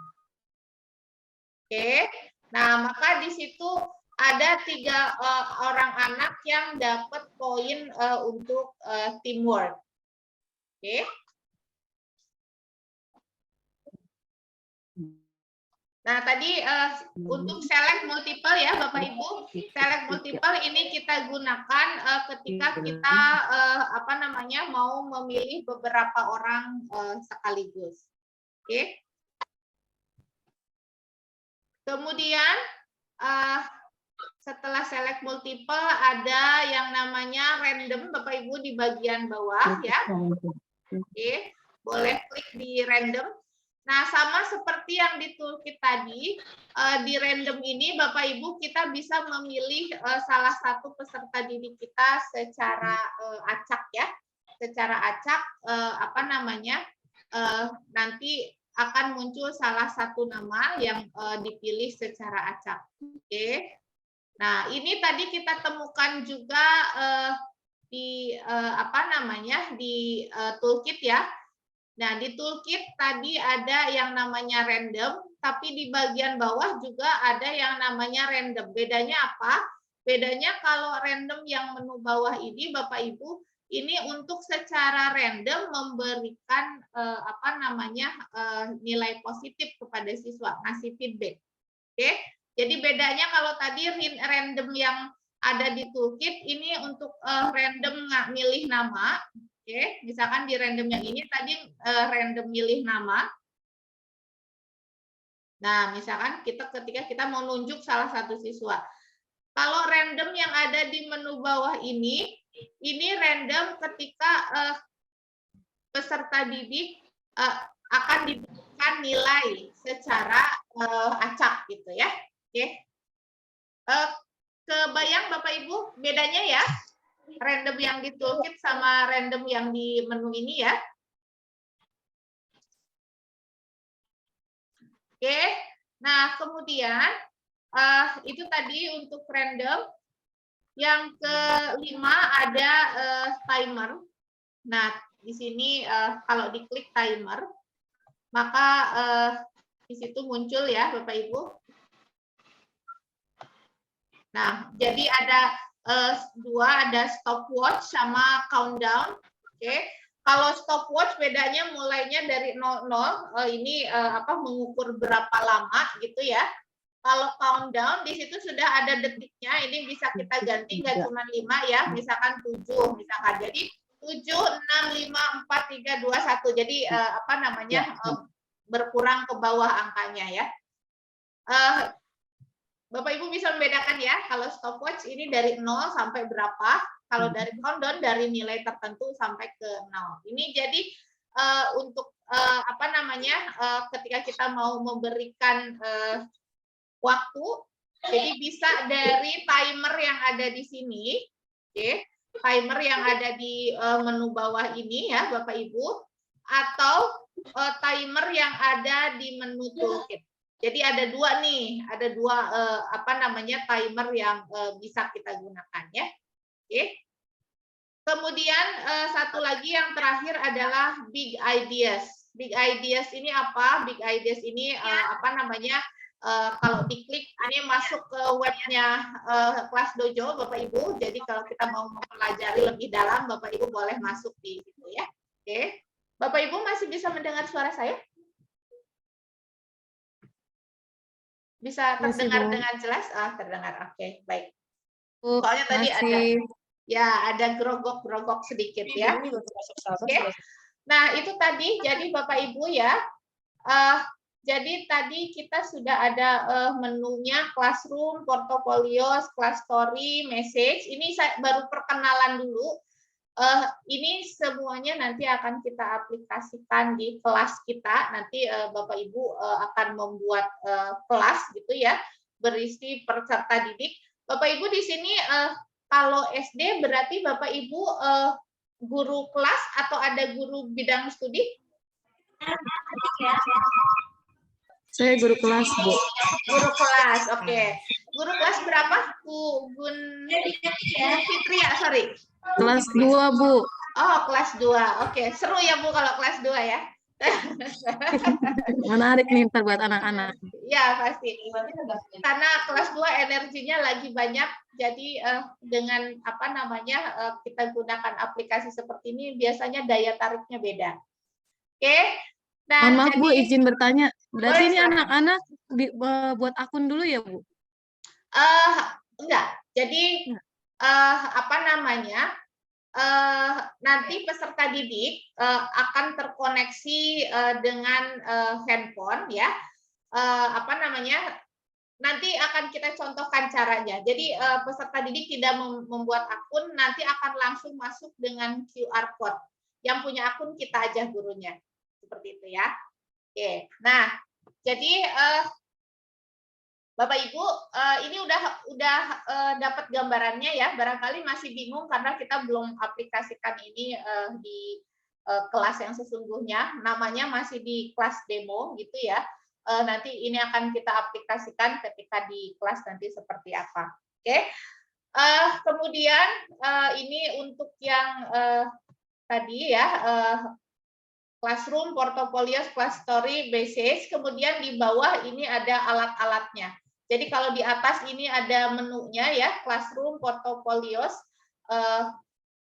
Oke. Nah, maka di situ ada 3 orang anak yang dapat poin untuk teamwork. Oke. Nah, tadi untuk select multiple ya Bapak Ibu, select multiple ini kita gunakan ketika kita apa namanya mau memilih beberapa orang sekaligus. Oke. Kemudian setelah select multiple ada yang namanya random Bapak Ibu di bagian bawah ya. Oke, boleh klik di random. Nah, sama seperti yang di toolkit tadi, di random ini Bapak Ibu kita bisa memilih salah satu peserta didik kita secara acak ya. Secara acak apa namanya? Nanti akan muncul salah satu nama yang dipilih secara acak. Oke. Nah, ini tadi kita temukan juga di apa namanya? Di toolkit ya. Nah, di toolkit tadi ada yang namanya random, tapi di bagian bawah juga ada yang namanya random. Bedanya apa? Bedanya kalau random yang menu bawah ini, Bapak Ibu, ini untuk secara random memberikan apa namanya nilai positif kepada siswa, ngasih feedback. Oke, jadi bedanya kalau tadi random yang ada di toolkit ini untuk random milih nama. Oke, misalkan di random yang ini tadi random milih nama. Nah, misalkan ketika kita mau nunjuk salah satu siswa. Kalau random yang ada di menu bawah ini random ketika peserta didik akan diberikan nilai secara acak gitu ya. Oke. Kebayang Bapak Ibu bedanya ya? Random yang di toolkit sama random yang di menu ini ya. Oke. Nah, kemudian itu tadi untuk random. Yang kelima ada timer. Nah, di sini kalau diklik timer, maka di situ muncul ya Bapak Ibu. Nah, jadi ada dua, ada stopwatch sama countdown. Oke. Kalau stopwatch bedanya mulainya dari 00, ini mengukur berapa lama gitu ya. Kalau countdown di situ sudah ada detiknya, ini bisa kita ganti nggak cuma 5 ya, misalkan 7 misalkan. Jadi 7, 6, 5, 4, 3, 2, 1. Jadi berkurang ke bawah angkanya ya. Bapak Ibu bisa membedakan ya, kalau stopwatch ini dari 0 sampai berapa, kalau dari countdown dari nilai tertentu sampai ke 0. Ini jadi untuk ketika kita mau memberikan waktu, jadi bisa dari timer yang ada di sini, oke, timer yang ada di menu bawah ini ya Bapak Ibu, atau timer yang ada di menu toolkit. Jadi ada dua nih, ada dua timer yang bisa kita gunakan ya. Oke. Kemudian satu lagi yang terakhir adalah big ideas. Big ideas ini apa? Big ideas ini kalau diklik ini masuk ke webnya Kelas Dojo Bapak Ibu. Jadi kalau kita mau mempelajari lebih dalam, Bapak Ibu boleh masuk di situ ya. Oke. Bapak Ibu masih bisa mendengar suara saya? Bisa terdengar dengan jelas? Terdengar. Oke, baik. Soalnya tadi ada gerogok-gerogok sedikit ya. Oke. Nah, itu tadi jadi Bapak Ibu ya. Jadi tadi kita sudah ada menunya Classroom, Portfolios, Class Story, Message. Ini saya baru perkenalan dulu. Ini semuanya nanti akan kita aplikasikan di kelas kita. Nanti Bapak Ibu akan membuat kelas gitu ya, berisi peserta didik. Bapak Ibu di sini kalau SD berarti Bapak Ibu guru kelas atau ada guru bidang studi? Saya guru kelas, Bu. Guru kelas, oke. Guru kelas berapa? Bu Fitri ya, sorry. Kelas 2, Bu. Oh, kelas 2. Oke, seru ya Bu kalau kelas 2 ya. Menarik nih ntar buat anak-anak. Ya, pasti. Karena kelas 2 energinya lagi banyak, jadi dengan kita gunakan aplikasi seperti ini biasanya daya tariknya beda. Oke. Nah, mohon maaf Bu, izin bertanya. Berarti ini anak-anak buat akun dulu ya, Bu? Enggak. Jadi nanti peserta didik akan terkoneksi dengan handphone ya. Nanti akan kita contohkan caranya. Jadi peserta didik tidak membuat akun, nanti akan langsung masuk dengan QR code. Yang punya akun kita aja gurunya. Seperti itu ya. Oke. Nah, jadi Bapak Ibu, ini udah dapat gambarannya ya. Barangkali masih bingung karena kita belum aplikasikan ini di kelas yang sesungguhnya. Namanya masih di kelas demo gitu ya. Nanti ini akan kita aplikasikan ketika di kelas nanti seperti apa. Oke. Kemudian ini untuk yang tadi ya. Classroom, Portfolios, Class Story, Message. Kemudian di bawah ini ada alat-alatnya. Jadi kalau di atas ini ada menunya ya, Classroom, Portfolios.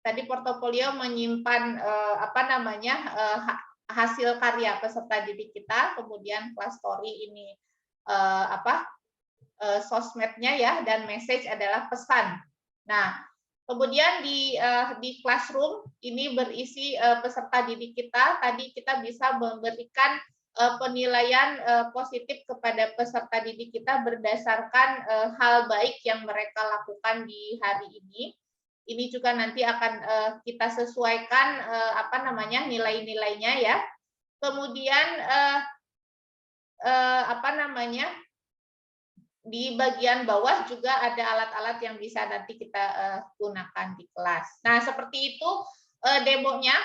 Tadi portofolio menyimpan hasil karya peserta didik kita. Kemudian Class Story ini sosmednya ya, dan Message adalah pesan. Nah, kemudian di Classroom ini berisi peserta didik kita. Tadi kita bisa memberikan penilaian positif kepada peserta didik kita berdasarkan hal baik yang mereka lakukan di hari ini. Ini juga nanti akan kita sesuaikan nilai-nilainya ya. Kemudian di bagian bawah juga ada alat-alat yang bisa nanti kita gunakan di kelas. Nah, seperti itu demonya.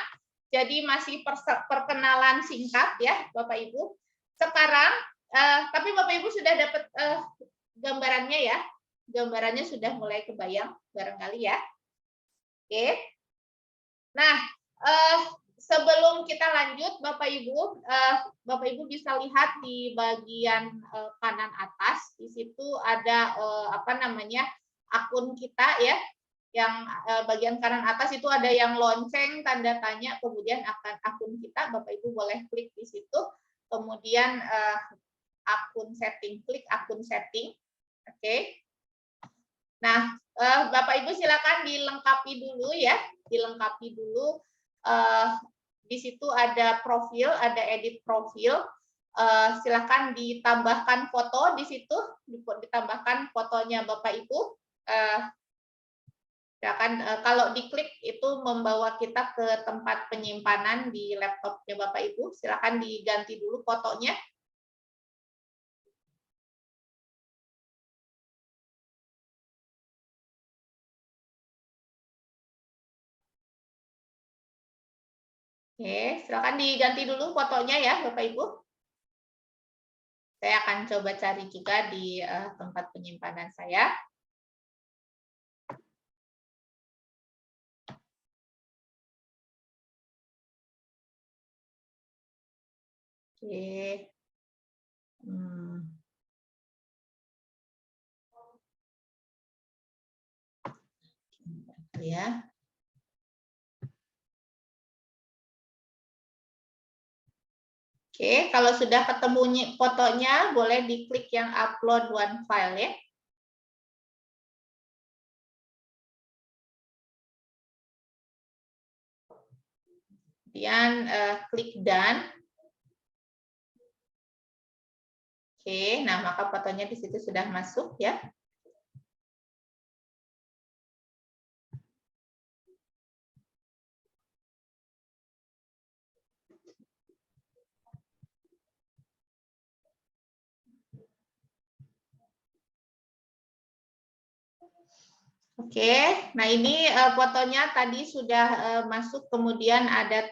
Jadi masih perkenalan singkat ya, Bapak Ibu. Sekarang, tapi Bapak Ibu sudah dapat gambarannya ya. Gambarannya sudah mulai kebayang barangkali ya. Oke. Nah, sebelum kita lanjut, Bapak Ibu bisa lihat di bagian kanan atas. Di situ ada akun kita ya. Yang bagian kanan atas itu ada yang lonceng, tanda tanya, kemudian akun kita, Bapak Ibu boleh klik di situ, kemudian akun setting, klik akun setting, oke. Nah, Bapak Ibu silakan dilengkapi dulu ya, dilengkapi dulu. Di situ ada profil, ada edit profil. Silakan ditambahkan foto di situ, ditambahkan fotonya Bapak Ibu. Silakan kalau diklik itu membawa kita ke tempat penyimpanan di laptopnya Bapak Ibu. Silakan diganti dulu fotonya. Oke, silakan diganti dulu fotonya ya Bapak Ibu. Saya akan coba cari juga di tempat penyimpanan saya. Oke. Ya. Oke, kalau sudah ketemu fotonya, boleh diklik yang upload one file ya. Kemudian klik done. Oke, nah maka fotonya di situ sudah masuk ya. Oke, nah ini fotonya tadi sudah masuk, kemudian ada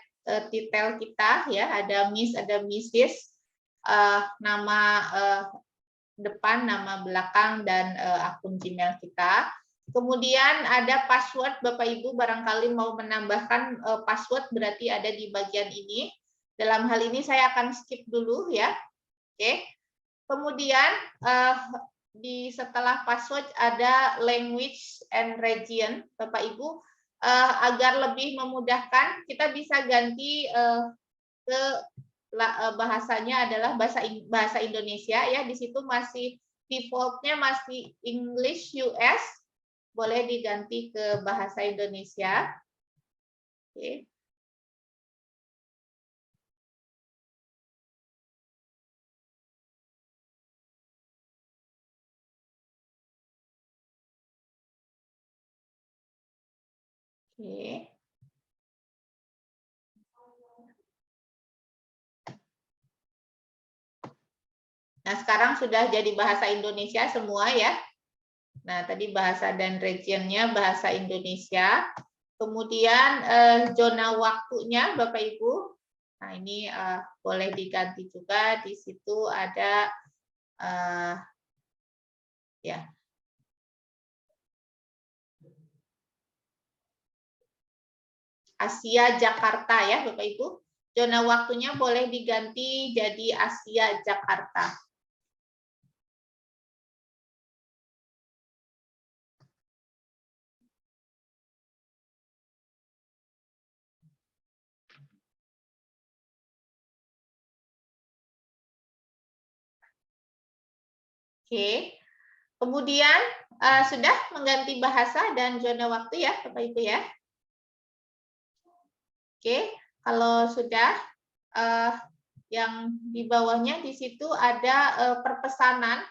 detail kita ya, ada Miss, ada Mrs, nama depan, nama belakang, dan akun Gmail kita. Kemudian ada password, Bapak Ibu barangkali mau menambahkan password berarti ada di bagian ini. Dalam hal ini saya akan skip dulu ya. Oke. Kemudian setelah password ada language and region, Bapak Ibu, agar lebih memudahkan kita bisa ganti ke bahasanya adalah bahasa Indonesia ya. Di situ masih defaultnya masih English US, boleh diganti ke bahasa Indonesia. Oke. Oke. Nah, sekarang sudah jadi bahasa Indonesia semua ya. Nah, tadi bahasa dan regionnya bahasa Indonesia. Kemudian zona waktunya Bapak Ibu. Nah, ini boleh diganti juga. Di situ ada ya. Asia Jakarta ya Bapak Ibu. Zona waktunya boleh diganti jadi Asia Jakarta. Oke. Kemudian sudah mengganti bahasa dan zona waktu ya Bapak Ibu ya. Oke, kalau sudah yang di bawahnya di situ ada perpesanan.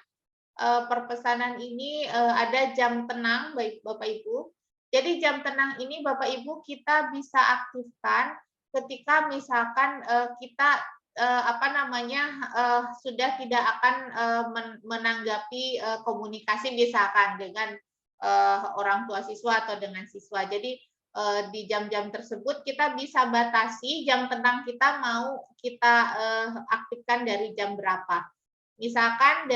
Perpesanan ini ada jam tenang, baik Bapak Ibu. Jadi jam tenang ini Bapak Ibu kita bisa aktifkan ketika misalkan kita sudah tidak akan menanggapi komunikasi misalkan dengan orang tua siswa atau dengan siswa. Jadi di jam-jam tersebut kita bisa batasi jam tenang kita mau kita aktifkan dari jam berapa. Misalkan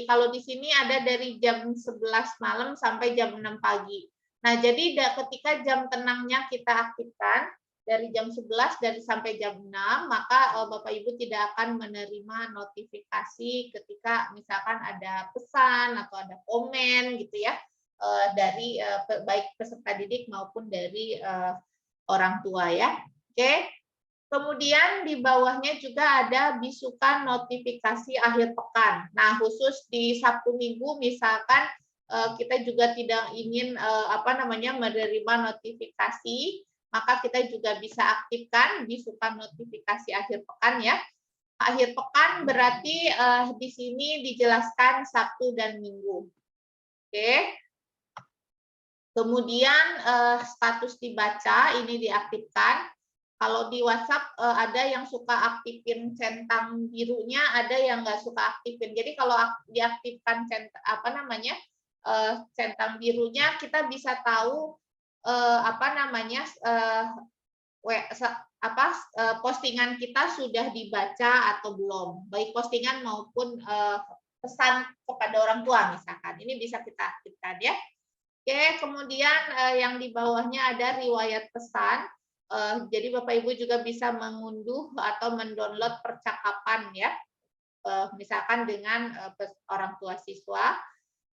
kalau di sini ada dari jam 11 malam sampai jam 6 pagi. Nah, jadi ketika jam tenangnya kita aktifkan dari jam 11 sampai jam 6, maka Bapak Ibu tidak akan menerima notifikasi ketika misalkan ada pesan atau ada komen gitu ya, dari baik peserta didik maupun dari orang tua ya. Oke. Kemudian di bawahnya juga ada bisukan notifikasi akhir pekan. Nah, khusus di Sabtu Minggu misalkan kita juga tidak ingin menerima notifikasi, maka kita juga bisa aktifkan bisukan notifikasi akhir pekan ya. Akhir pekan berarti di sini dijelaskan Sabtu dan Minggu. Oke. Kemudian status dibaca ini diaktifkan. Kalau di WhatsApp ada yang suka aktifin centang birunya, ada yang nggak suka aktifin. Jadi kalau diaktifkan centang birunya, kita bisa tahu postingan kita sudah dibaca atau belum, baik postingan maupun pesan kepada orang tua misalkan. Ini bisa kita aktifkan ya. Oke, kemudian yang di bawahnya ada riwayat pesan. Jadi Bapak Ibu juga bisa mengunduh atau mendownload percakapan ya, misalkan dengan orang tua siswa.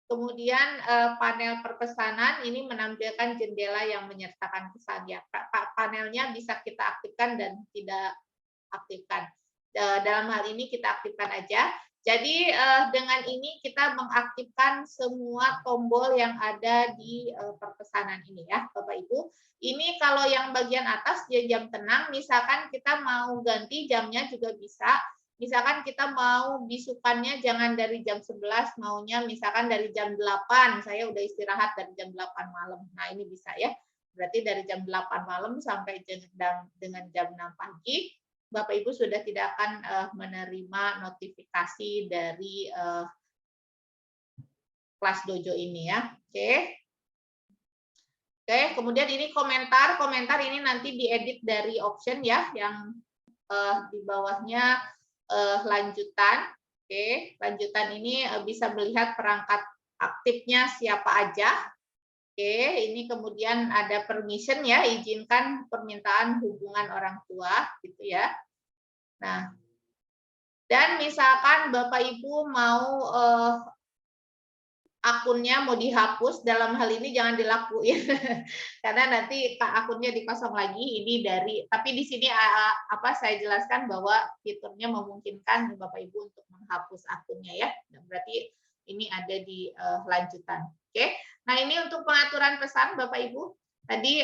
Kemudian panel perpesanan ini menampilkan jendela yang menyertakan pesan ya. Panelnya bisa kita aktifkan dan tidak aktifkan. Dalam hal ini kita aktifkan aja. Jadi dengan ini kita mengaktifkan semua tombol yang ada di perpesanan ini ya Bapak Ibu. Ini kalau yang bagian atas jam tenang, misalkan kita mau ganti jamnya juga bisa. Misalkan kita mau bisukannya jangan dari jam 11, maunya misalkan dari jam 8. Saya udah istirahat dari jam 8 malam. Nah ini bisa ya. Berarti dari jam 8 malam sampai dengan jam 6 pagi. Bapak Ibu sudah tidak akan menerima notifikasi dari kelas dojo ini ya. Oke. Oke, kemudian ini komentar ini nanti diedit dari option ya, yang di bawahnya lanjutan. Oke, lanjutan ini bisa melihat perangkat aktifnya siapa aja. Oke, ini kemudian ada permission ya, izinkan permintaan hubungan orang tua gitu ya. Nah, dan misalkan Bapak Ibu mau akunnya mau dihapus, dalam hal ini jangan dilakuin karena nanti akunnya dikosong lagi. Ini tapi di sini saya jelaskan bahwa fiturnya memungkinkan Bapak Ibu untuk menghapus akunnya ya. Berarti ini ada di lanjutan. Oke. Nah, ini untuk pengaturan pesan Bapak Ibu. Tadi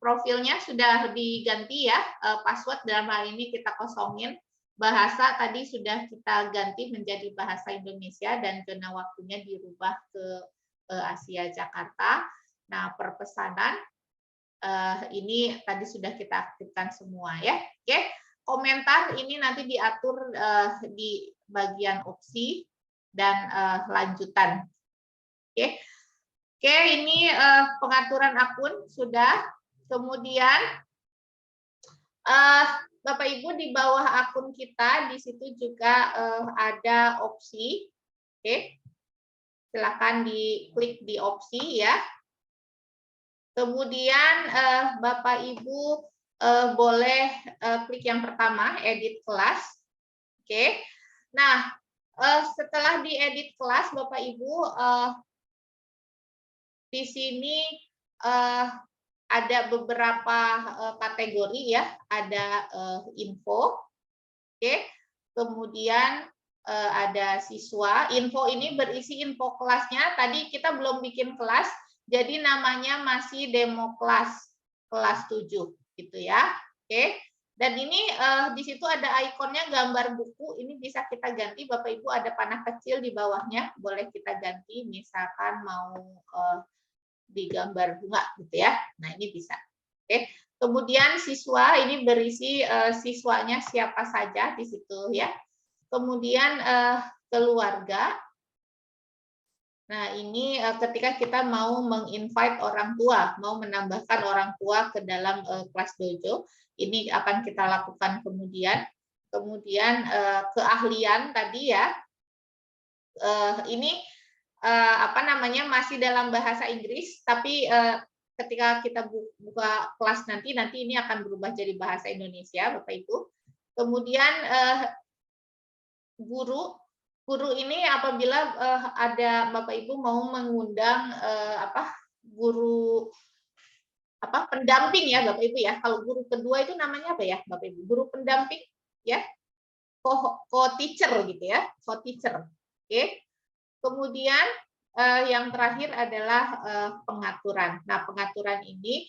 profilnya sudah diganti ya, password dalam hal ini kita kosongin. Bahasa tadi sudah kita ganti menjadi bahasa Indonesia dan zona waktunya dirubah ke Asia Jakarta. Nah, perpesanan ini tadi sudah kita aktifkan semua ya. Oke. Komentar ini nanti diatur di bagian opsi dan lanjutan. Oke. Oke, ini pengaturan akun sudah. Kemudian Bapak Ibu di bawah akun kita di situ juga ada opsi. Oke. Silakan diklik di opsi ya. Kemudian Bapak Ibu boleh klik yang pertama, edit kelas. Oke. Nah, setelah diedit kelas Bapak Ibu di sini ada beberapa kategori ya, ada info, oke, kemudian ada siswa. Info ini berisi info kelasnya. Tadi kita belum bikin kelas, jadi namanya masih demo kelas 7 gitu ya. Oke. Dan ini di situ ada ikonnya gambar buku, ini bisa kita ganti. Bapak Ibu ada panah kecil di bawahnya, boleh kita ganti, misalkan mau digambar bunga gitu ya. Nah, ini bisa. Oke. Kemudian siswa ini berisi siswanya siapa saja di situ ya. Kemudian keluarga. Nah, ini ketika kita mau menginvite orang tua, mau menambahkan orang tua ke dalam kelas dojo, ini akan kita lakukan kemudian. Kemudian keahlian tadi ya, ini apa namanya masih dalam bahasa Inggris, tapi ketika kita buka kelas nanti ini akan berubah jadi bahasa Indonesia, Bapak Ibu. Kemudian guru ini apabila ada Bapak Ibu mau mengundang guru pendamping ya Bapak Ibu ya. Kalau guru kedua itu namanya apa ya Bapak Ibu? Guru pendamping ya. Co-teacher gitu ya, co-teacher. Oke. Kemudian yang terakhir adalah pengaturan. Nah, pengaturan ini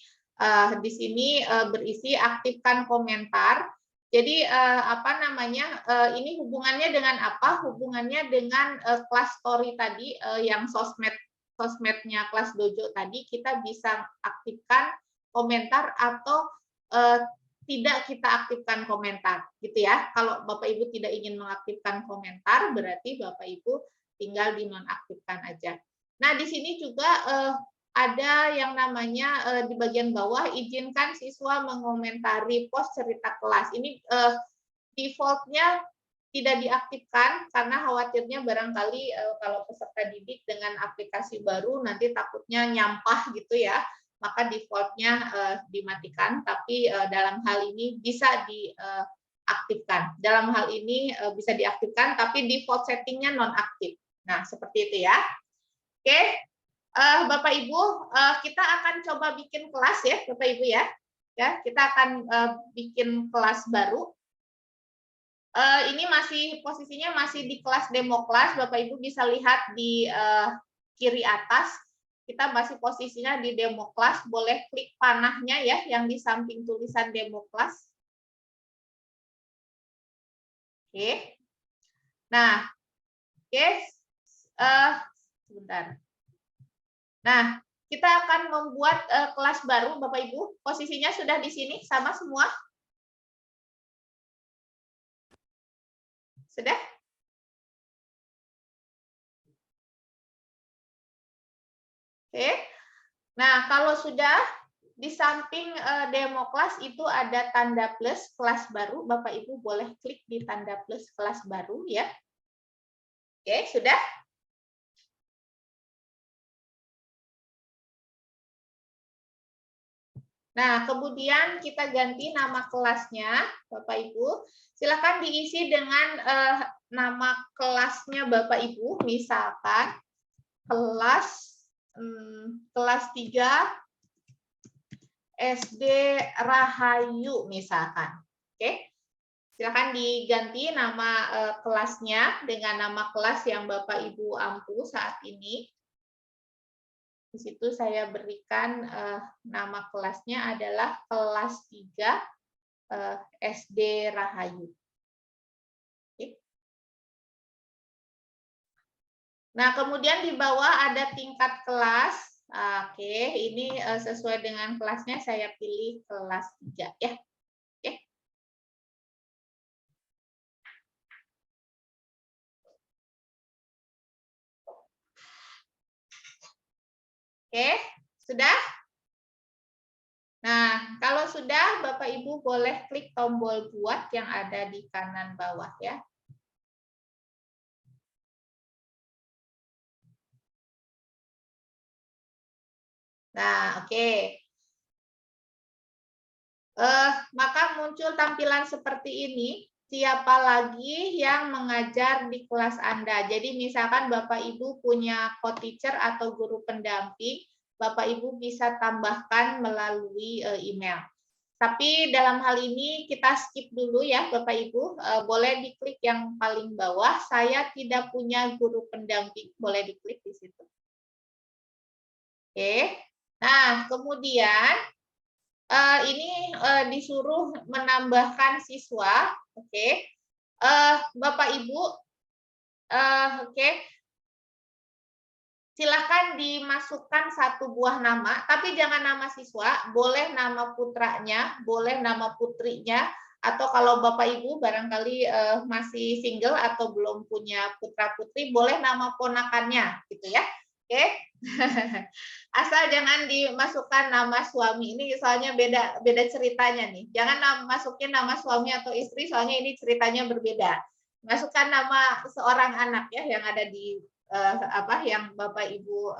di sini berisi aktifkan komentar. Jadi apa namanya? Ini hubungannya dengan apa? Hubungannya dengan kelas story tadi yang sosmednya kelas dojo tadi, kita bisa aktifkan komentar atau tidak kita aktifkan komentar gitu ya. Kalau Bapak Ibu tidak ingin mengaktifkan komentar, berarti Bapak Ibu tinggal dinonaktifkan aja. Nah, di sini juga ada yang namanya di bagian bawah, izinkan siswa mengomentari post cerita kelas. Ini defaultnya tidak diaktifkan karena khawatirnya barangkali kalau peserta didik dengan aplikasi baru nanti takutnya nyampah gitu ya, maka defaultnya dimatikan, tapi dalam hal ini bisa diaktifkan. Dalam hal ini bisa diaktifkan, tapi default settingnya nonaktif. Nah, seperti itu ya. Oke, Bapak Ibu, kita akan coba bikin kelas ya, Bapak Ibu ya. Ya, kita akan bikin kelas baru. Ini posisinya masih di kelas demo kelas. Bapak Ibu bisa lihat di kiri atas. Kita masih posisinya di demo kelas, boleh klik panahnya ya, yang di samping tulisan demo kelas. Oke. Nah, oke. Sebentar. Nah, kita akan membuat kelas baru, Bapak Ibu. Posisinya sudah di sini, sama semua? Sudah? Oke. Nah, kalau sudah, di samping demo kelas itu ada tanda plus kelas baru. Bapak Ibu boleh klik di tanda plus kelas baru ya. Oke, sudah? Nah, kemudian kita ganti nama kelasnya, Bapak Ibu. Silakan diisi dengan nama kelasnya Bapak Ibu, misalkan kelas 3 SD Rahayu misalkan. Oke. Silakan diganti nama kelasnya dengan nama kelas yang Bapak Ibu ampu saat ini. Di situ saya berikan nama kelasnya adalah kelas 3 SD Rahayu. Oke. Nah, kemudian di bawah ada tingkat kelas. Oke, ini sesuai dengan kelasnya saya pilih kelas 3 ya. Oke. Oke, sudah? Nah, kalau sudah, Bapak Ibu boleh klik tombol buat yang ada di kanan bawah ya. Nah, oke. Maka muncul tampilan seperti ini. Siapa lagi yang mengajar di kelas Anda? Jadi misalkan Bapak Ibu punya co-teacher atau guru pendamping, Bapak Ibu bisa tambahkan melalui email. Tapi dalam hal ini kita skip dulu ya Bapak Ibu. Boleh diklik yang paling bawah. Saya tidak punya guru pendamping. Boleh diklik di situ. Oke. Nah, kemudian ini disuruh menambahkan siswa, oke. Bapak Ibu, oke. Silakan dimasukkan satu buah nama, tapi jangan nama siswa, boleh nama putranya, boleh nama putrinya, atau kalau Bapak Ibu barangkali masih single atau belum punya putra putri, boleh nama ponakannya, gitu ya. Oke. Asal jangan dimasukkan nama suami, ini soalnya beda ceritanya nih. Jangan masukin nama suami atau istri, soalnya ini ceritanya berbeda. Masukkan nama seorang anak ya yang ada di yang Bapak Ibu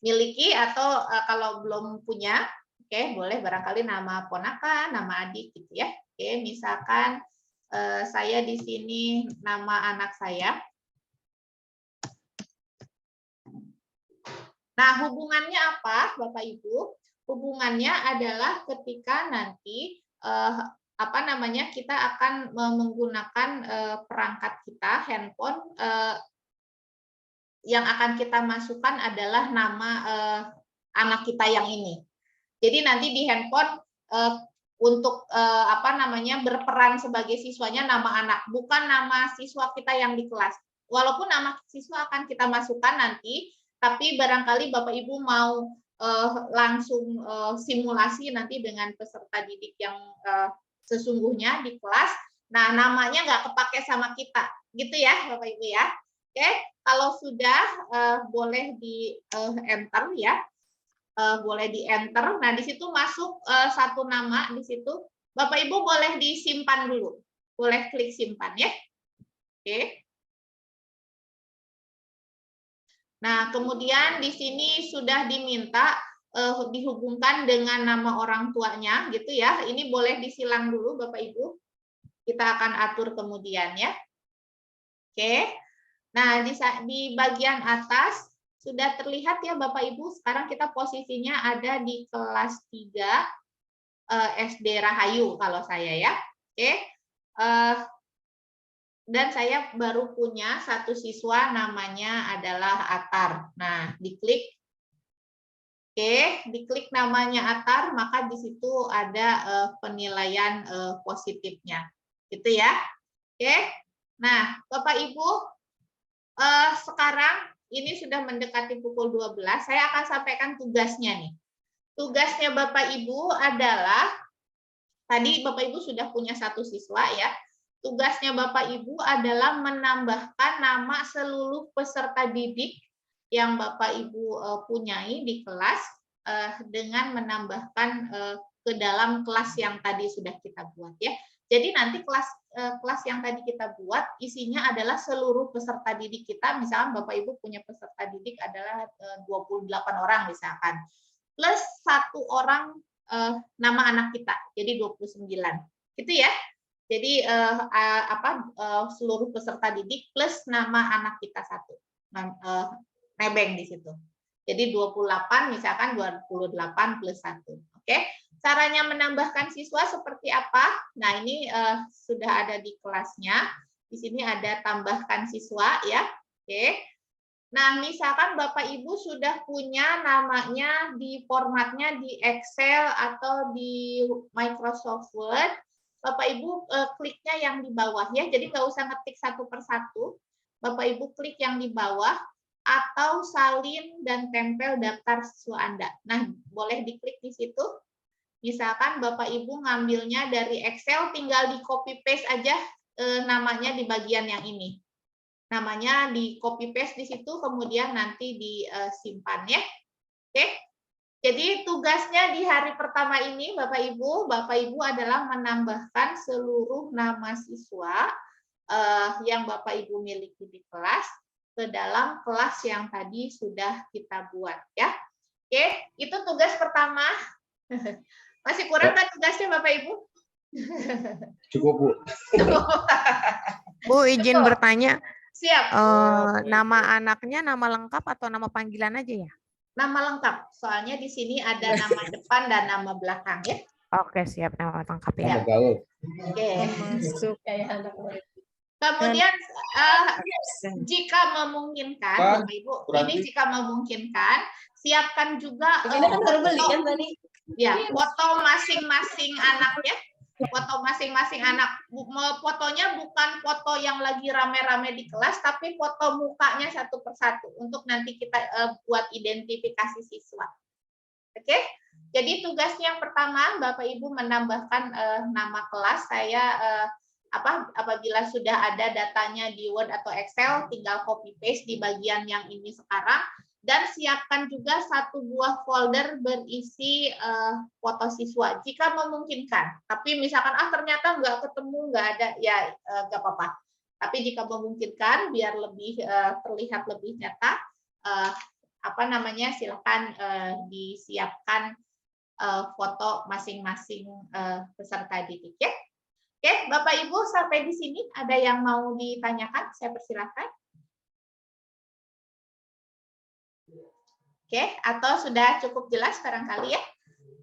miliki, atau kalau belum punya, oke, boleh barangkali nama ponakan, nama adik gitu ya. Oke, misalkan saya di sini nama anak saya. Nah, hubungannya apa, Bapak Ibu? Hubungannya adalah ketika nanti kita akan menggunakan perangkat kita, handphone, yang akan kita masukkan adalah nama anak kita yang ini. Jadi nanti di handphone untuk berperan sebagai siswanya nama anak, bukan nama siswa kita yang di kelas. Walaupun nama siswa akan kita masukkan nanti, tapi barangkali Bapak Ibu mau langsung simulasi nanti dengan peserta didik yang sesungguhnya di kelas. Nah, namanya nggak kepake sama kita, gitu ya Bapak Ibu ya. Oke, kalau sudah boleh di enter ya, boleh di enter. Nah, di situ masuk satu nama di situ. Bapak Ibu boleh disimpan dulu, boleh klik simpan ya. Oke. Nah, kemudian di sini sudah diminta dihubungkan dengan nama orang tuanya, gitu ya. Ini boleh disilang dulu, Bapak Ibu. Kita akan atur kemudian ya. Oke. Nah, di bagian atas sudah terlihat ya Bapak Ibu, sekarang kita posisinya ada di kelas 3 SD Rahayu kalau saya ya. Oke. Dan saya baru punya satu siswa namanya adalah Atar. Nah, diklik. Oke, diklik namanya Atar, maka di situ ada penilaian positifnya. Gitu ya. Oke. Nah, Bapak Ibu, sekarang ini sudah mendekati pukul 12, saya akan sampaikan tugasnya nih. Tugasnya Bapak Ibu adalah, tadi Bapak Ibu sudah punya satu siswa ya, tugasnya Bapak Ibu adalah menambahkan nama seluruh peserta didik yang Bapak Ibu punyai di kelas dengan menambahkan ke dalam kelas yang tadi sudah kita buat ya. Jadi nanti kelas yang tadi kita buat isinya adalah seluruh peserta didik kita. Misalkan Bapak Ibu punya peserta didik adalah 28 orang misalkan. Plus 1 orang nama anak kita. Jadi 29. Gitu ya. Jadi seluruh peserta didik plus nama anak kita 1. Nebeng di situ. Jadi 28 misalkan 28 plus 1. Oke. Caranya menambahkan siswa seperti apa? Nah, ini sudah ada di kelasnya. Di sini ada tambahkan siswa ya. Oke. Nah, misalkan Bapak Ibu sudah punya namanya di formatnya di Excel atau di Microsoft Word, Bapak Ibu kliknya yang di bawah ya. Jadi nggak usah ngetik satu persatu. Bapak Ibu klik yang di bawah atau salin dan tempel daftar siswa Anda. Nah, boleh diklik di situ. Misalkan Bapak Ibu ngambilnya dari Excel, tinggal di copy paste aja namanya di bagian yang ini. Namanya di copy paste di situ, kemudian nanti disimpan ya. Oke. Jadi tugasnya di hari pertama ini Bapak Ibu adalah menambahkan seluruh nama siswa yang Bapak Ibu miliki di kelas ke dalam kelas yang tadi sudah kita buat ya. Oke, itu tugas pertama. Masih kurang kan tugasnya Bapak Ibu? Cukup, Bu. Bu, izin bertanya. Siap. Nama anaknya nama lengkap atau nama panggilan aja ya? Nama lengkap. Soalnya di sini ada nama depan dan nama belakang ya. Oke, siap, nama lengkap ya. Oke. Masuk kayak anak. Kemudian jika memungkinkan, Bapak Ibu, ini jika memungkinkan, siapkan juga Ini kan baru beli kan tadi. Ya, foto masing-masing anaknya. Foto masing-masing anak. Fotonya bukan foto yang lagi rame-rame di kelas, tapi foto mukanya satu persatu untuk nanti kita buat identifikasi siswa. Oke? Jadi tugasnya yang pertama, Bapak Ibu menambahkan nama kelas. Saya apabila sudah ada datanya di Word atau Excel, tinggal copy paste di bagian yang ini sekarang. Dan siapkan juga satu buah folder berisi foto siswa jika memungkinkan. Tapi misalkan ternyata nggak ketemu, nggak ada, ya nggak apa-apa. Tapi jika memungkinkan biar lebih terlihat lebih nyata, silakan disiapkan foto masing-masing peserta didik ya. Oke, Bapak Ibu sampai di sini ada yang mau ditanyakan? Saya persilahkan. Oke, atau sudah cukup jelas barangkali ya?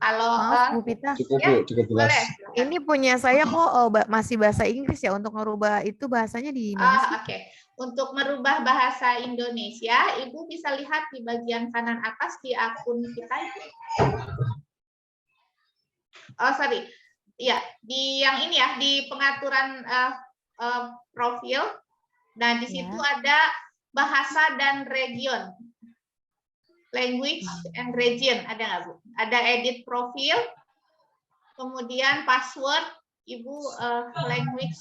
Kalau Maaf, Bu Pita. Cukup ya, Bu, cukup jelas. boleh. Ini punya saya kok masih bahasa Inggris ya, untuk merubah itu bahasanya di mana sih? Oke. Untuk merubah bahasa Indonesia, Ibu bisa lihat di bagian kanan atas di akun kita. Oh, sorry. Ya, di yang ini ya, di pengaturan profil. Nah, di situ ada bahasa dan region. Language and region, ada nggak Bu? Ada edit profil, kemudian password, Ibu language.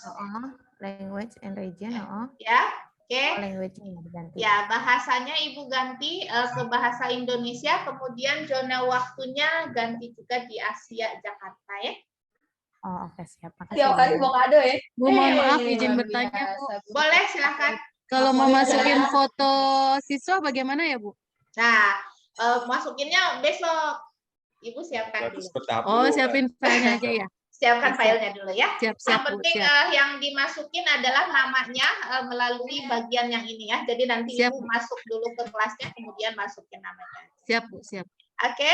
Language and region, Ya, oke. language-nya diganti. Ya, bahasanya Ibu ganti ke bahasa Indonesia, kemudian zona waktunya ganti juga di Asia Jakarta ya. Oh, oke, siap. Makasih. Tiap kali mau kado ya. Bu, mohon maaf luar izin bertanya, Bu. biasa, Bu. Boleh, silakan. Kalau mau masukin foto siswa bagaimana ya, Bu? Nah, masukinnya besok. Ibu siapkan dulu. Oh, siapin filenya aja ya. Siapkan filenya dulu ya. Siap, Yang Bu, penting siap. yang dimasukin adalah namanya melalui bagian yang ini ya. Jadi nanti Siap. Ibu masuk dulu ke kelasnya, kemudian masukin namanya. Siap, Bu, siap. Oke.